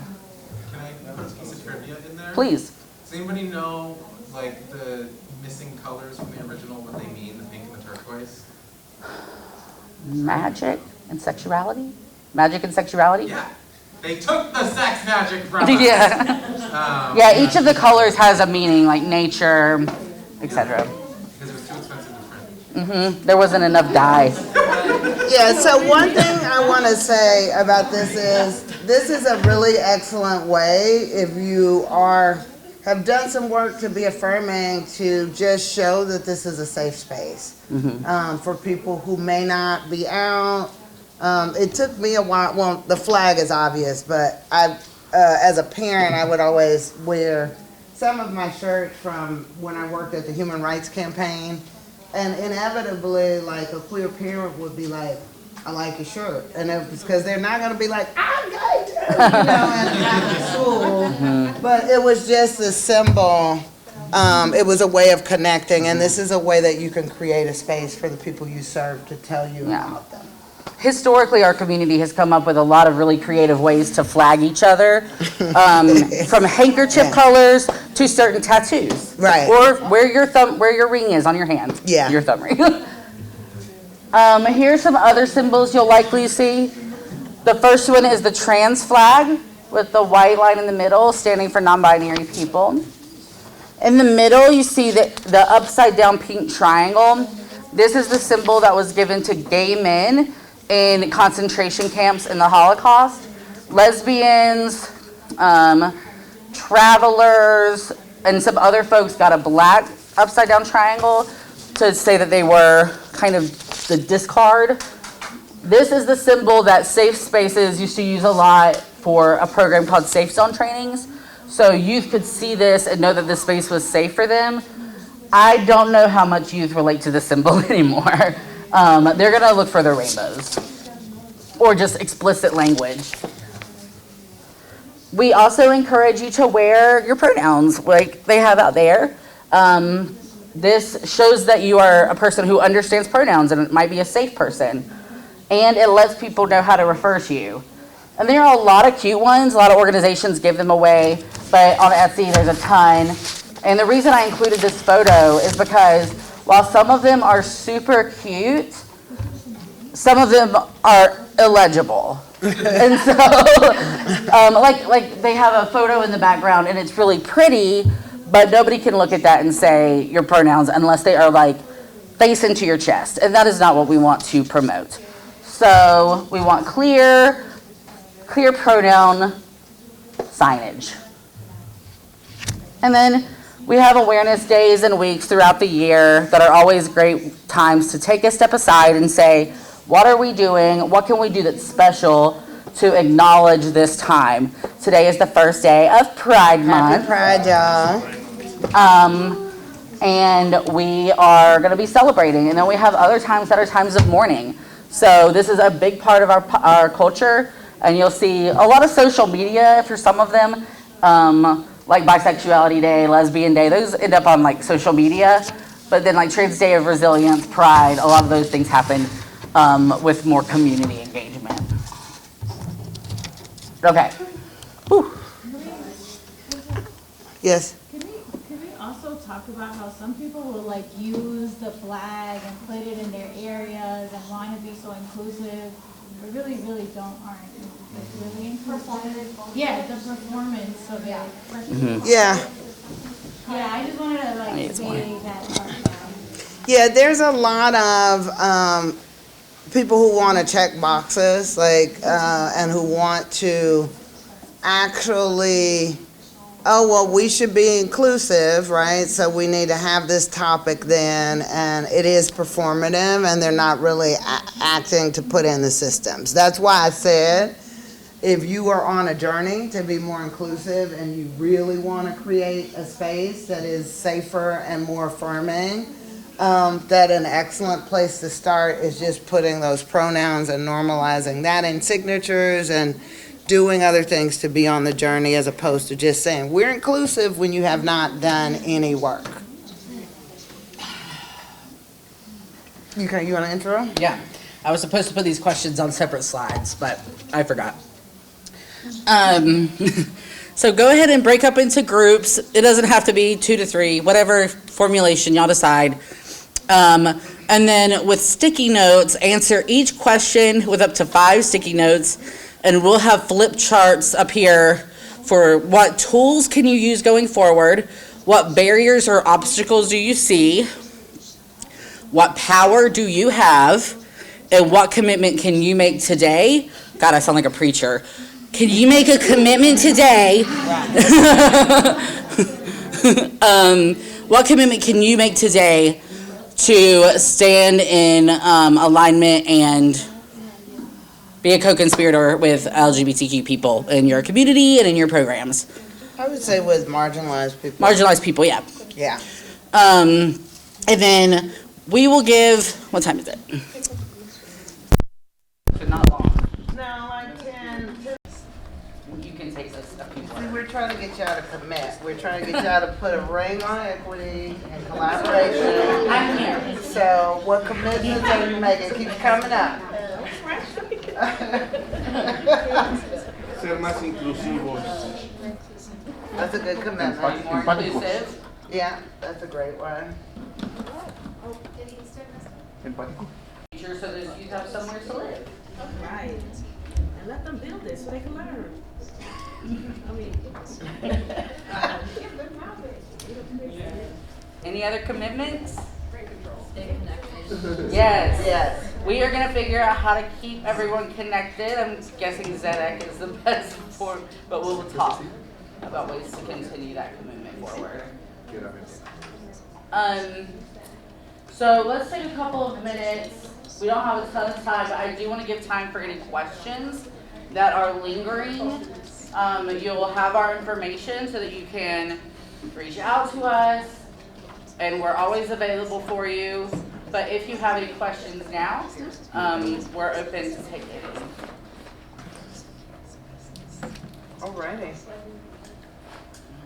Can I put a piece of trivia in there? Please. Does anybody know, like, the missing colors from the original, what they mean, the pink and the turquoise? Magic and sexuality? Magic and sexuality? Yeah. They took the sex magic from us. Yeah. Yeah, each of the colors has a meaning, like nature, etc. Because it was too expensive to print. There wasn't enough dye. Yeah, so one thing I want to say about this is a really excellent way, if you have done some work to be affirming, to just show that this is a safe space for people who may not be out. It took me a while. Well, the flag is obvious, but as a parent, I would always wear some of my shirts from when I worked at the Human Rights Campaign, and inevitably, like, a queer parent would be like, "I like your shirt," and it's because they're not going to be like, "I'm gay too," after school. But it was just a symbol. It was a way of connecting, and this is a way that you can create a space for the people you serve to tell you about them. Historically, our community has come up with a lot of really creative ways to flag each other, from handkerchief colors to certain tattoos. Right. Or where your ring is on your hand. Yeah. Your thumb ring. Here's some other symbols you'll likely see. The first one is the trans flag with the white line in the middle, standing for non-binary people. In the middle, you see the upside down pink triangle. This is the symbol that was given to gay men in concentration camps in the Holocaust. Lesbians, travelers, and some other folks got a black upside down triangle to say that they were kind of the discard. This is the symbol that Safe Spaces used to use a lot for a program called Safe Zone Trainings. So youth could see this and know that the space was safe for them. I don't know how much youth relate to this symbol anymore. They're gonna look for their rainbows or just explicit language. We also encourage you to wear your pronouns like they have out there. This shows that you are a person who understands pronouns, and it might be a safe person. And it lets people know how to refer to you. And there are a lot of cute ones. A lot of organizations give them away, but on Etsy there's a ton. And the reason I included this photo is because while some of them are super cute, some of them are illegible. And so, like they have a photo in the background and it's really pretty, but nobody can look at that and say your pronouns unless they are like face into your chest. And that is not what we want to promote. So we want clear, clear pronoun signage. And then we have awareness days and weeks throughout the year that are always great times to take a step aside and say, what are we doing? What can we do that's special to acknowledge this time? Today is the first day of Pride Month. Happy Pride, y'all. And we are going to be celebrating. And then we have other times that are times of mourning. So this is a big part of our culture. And you'll see a lot of social media for some of them, like Bisexuality Day, Lesbian Day. Those end up on like social media. But then like Trans Day of Resilience, Pride, a lot of those things happen with more community engagement. Okay. Whew. Yes. Can we also talk about how some people will like use the flag and put it in their areas and want to be so inclusive, but really aren't really inclusive? Yeah, the performance of it. Yeah. Yeah, I just wanted to like say that part. Yeah, there's a lot of people who want to check boxes, like, and who want to actually, oh, well, we should be inclusive, right? So we need to have this topic then, and it is performative, and they're not really acting to put in the systems. That's why I said, if you are on a journey to be more inclusive and you really want to create a space that is safer and more affirming, that an excellent place to start is just putting those pronouns and normalizing that in signatures and doing other things to be on the journey, as opposed to just saying we're inclusive when you have not done any work. You want an intro? Yeah. I was supposed to put these questions on separate slides, but I forgot. So go ahead and break up into groups. It doesn't have to be 2 to 3, whatever formulation y'all decide. And then with sticky notes, answer each question with up to 5 sticky notes. And we'll have flip charts up here for what tools can you use going forward, what barriers or obstacles do you see, what power do you have, and what commitment can you make today? God, I sound like a preacher. Can you make a commitment today? What commitment can you make today to stand in alignment and be a co-conspirator with LGBTQ people in your community and in your programs? I would say with marginalized people. Marginalized people, yeah. Yeah. And then we will give, what time is it? Not long. No, like 10. You can take this a few See, we're trying to get y'all to commit. We're trying to get y'all to put a ring on equity and collaboration. I'm here. So what commitments are you making? Keep coming up. Ser más inclusivos. That's a good commitment. More inclusive. Yeah, that's a great one. Empático. Future so that you have somewhere to live. Right. And let them build it so they can learn. I mean. Any other commitments? Stay connected. Yes. Yes. We are going to figure out how to keep everyone connected. I'm guessing Tzedek is the best form, but we'll talk about ways to continue that commitment forward. So let's take a couple of minutes. We don't have a ton of time, but I do want to give time for any questions that are lingering. You'll have our information so that you can reach out to us, and we're always available for you. But if you have any questions now, we're open to take it. Alrighty.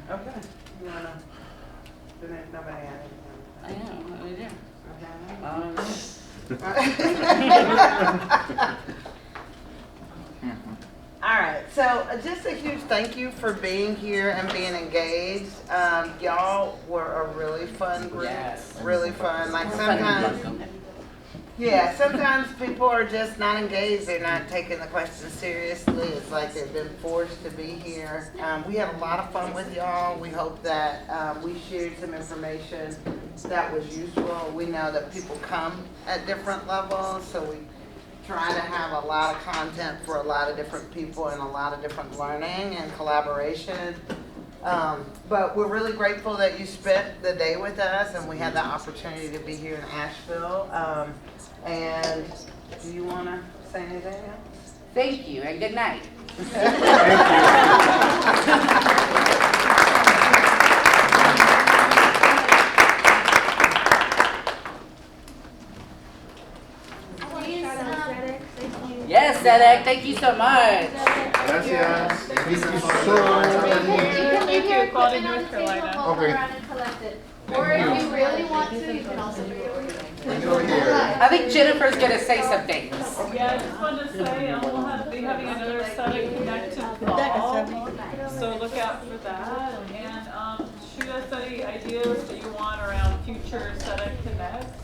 Okay. You wanna? Nobody had anything. I know, what do we do? All right, so just a huge thank you for being here and being engaged. Y'all were a really fun group, Yes. really fun. Like sometimes, yeah, sometimes people are just not engaged. They're not taking the questions seriously. It's like they've been forced to be here. We had a lot of fun with y'all. We hope that we shared some information that was useful. We know that people come at different levels, so we trying to have a lot of content for a lot of different people and a lot of different learning and collaboration. But we're really grateful that you spent the day with us and we had the opportunity to be here in Asheville. And do you want to say anything else? Thank you and good night. Yes, Tzedek, thank you so much. Gracias. Thank you so much. Thank you, Quality North Carolina. Okay. Or if you really want to, you can also bring it over here. Bring it over here. I think Jennifer's gonna say some things. Yeah, I just wanted to say, we'll be having another Tzedek Connect in fall, so look out for that. And shoot us any ideas that you want around future Tzedek Connects.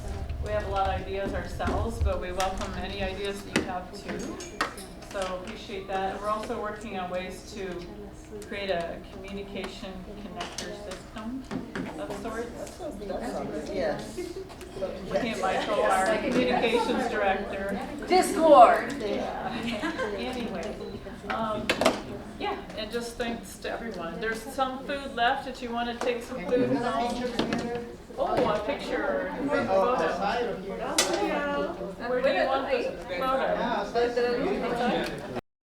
We have a lot of ideas ourselves, but we welcome any ideas that you have too. So appreciate that. And we're also working on ways to create a communication connector system of sorts. Yeah. Looking at Michael, our communications director. Discord. Yeah. Anyway, yeah, and just thanks to everyone. There's some food left if you want to take some food home. Oh, a picture. Photo. Yeah. Where do you want the photo?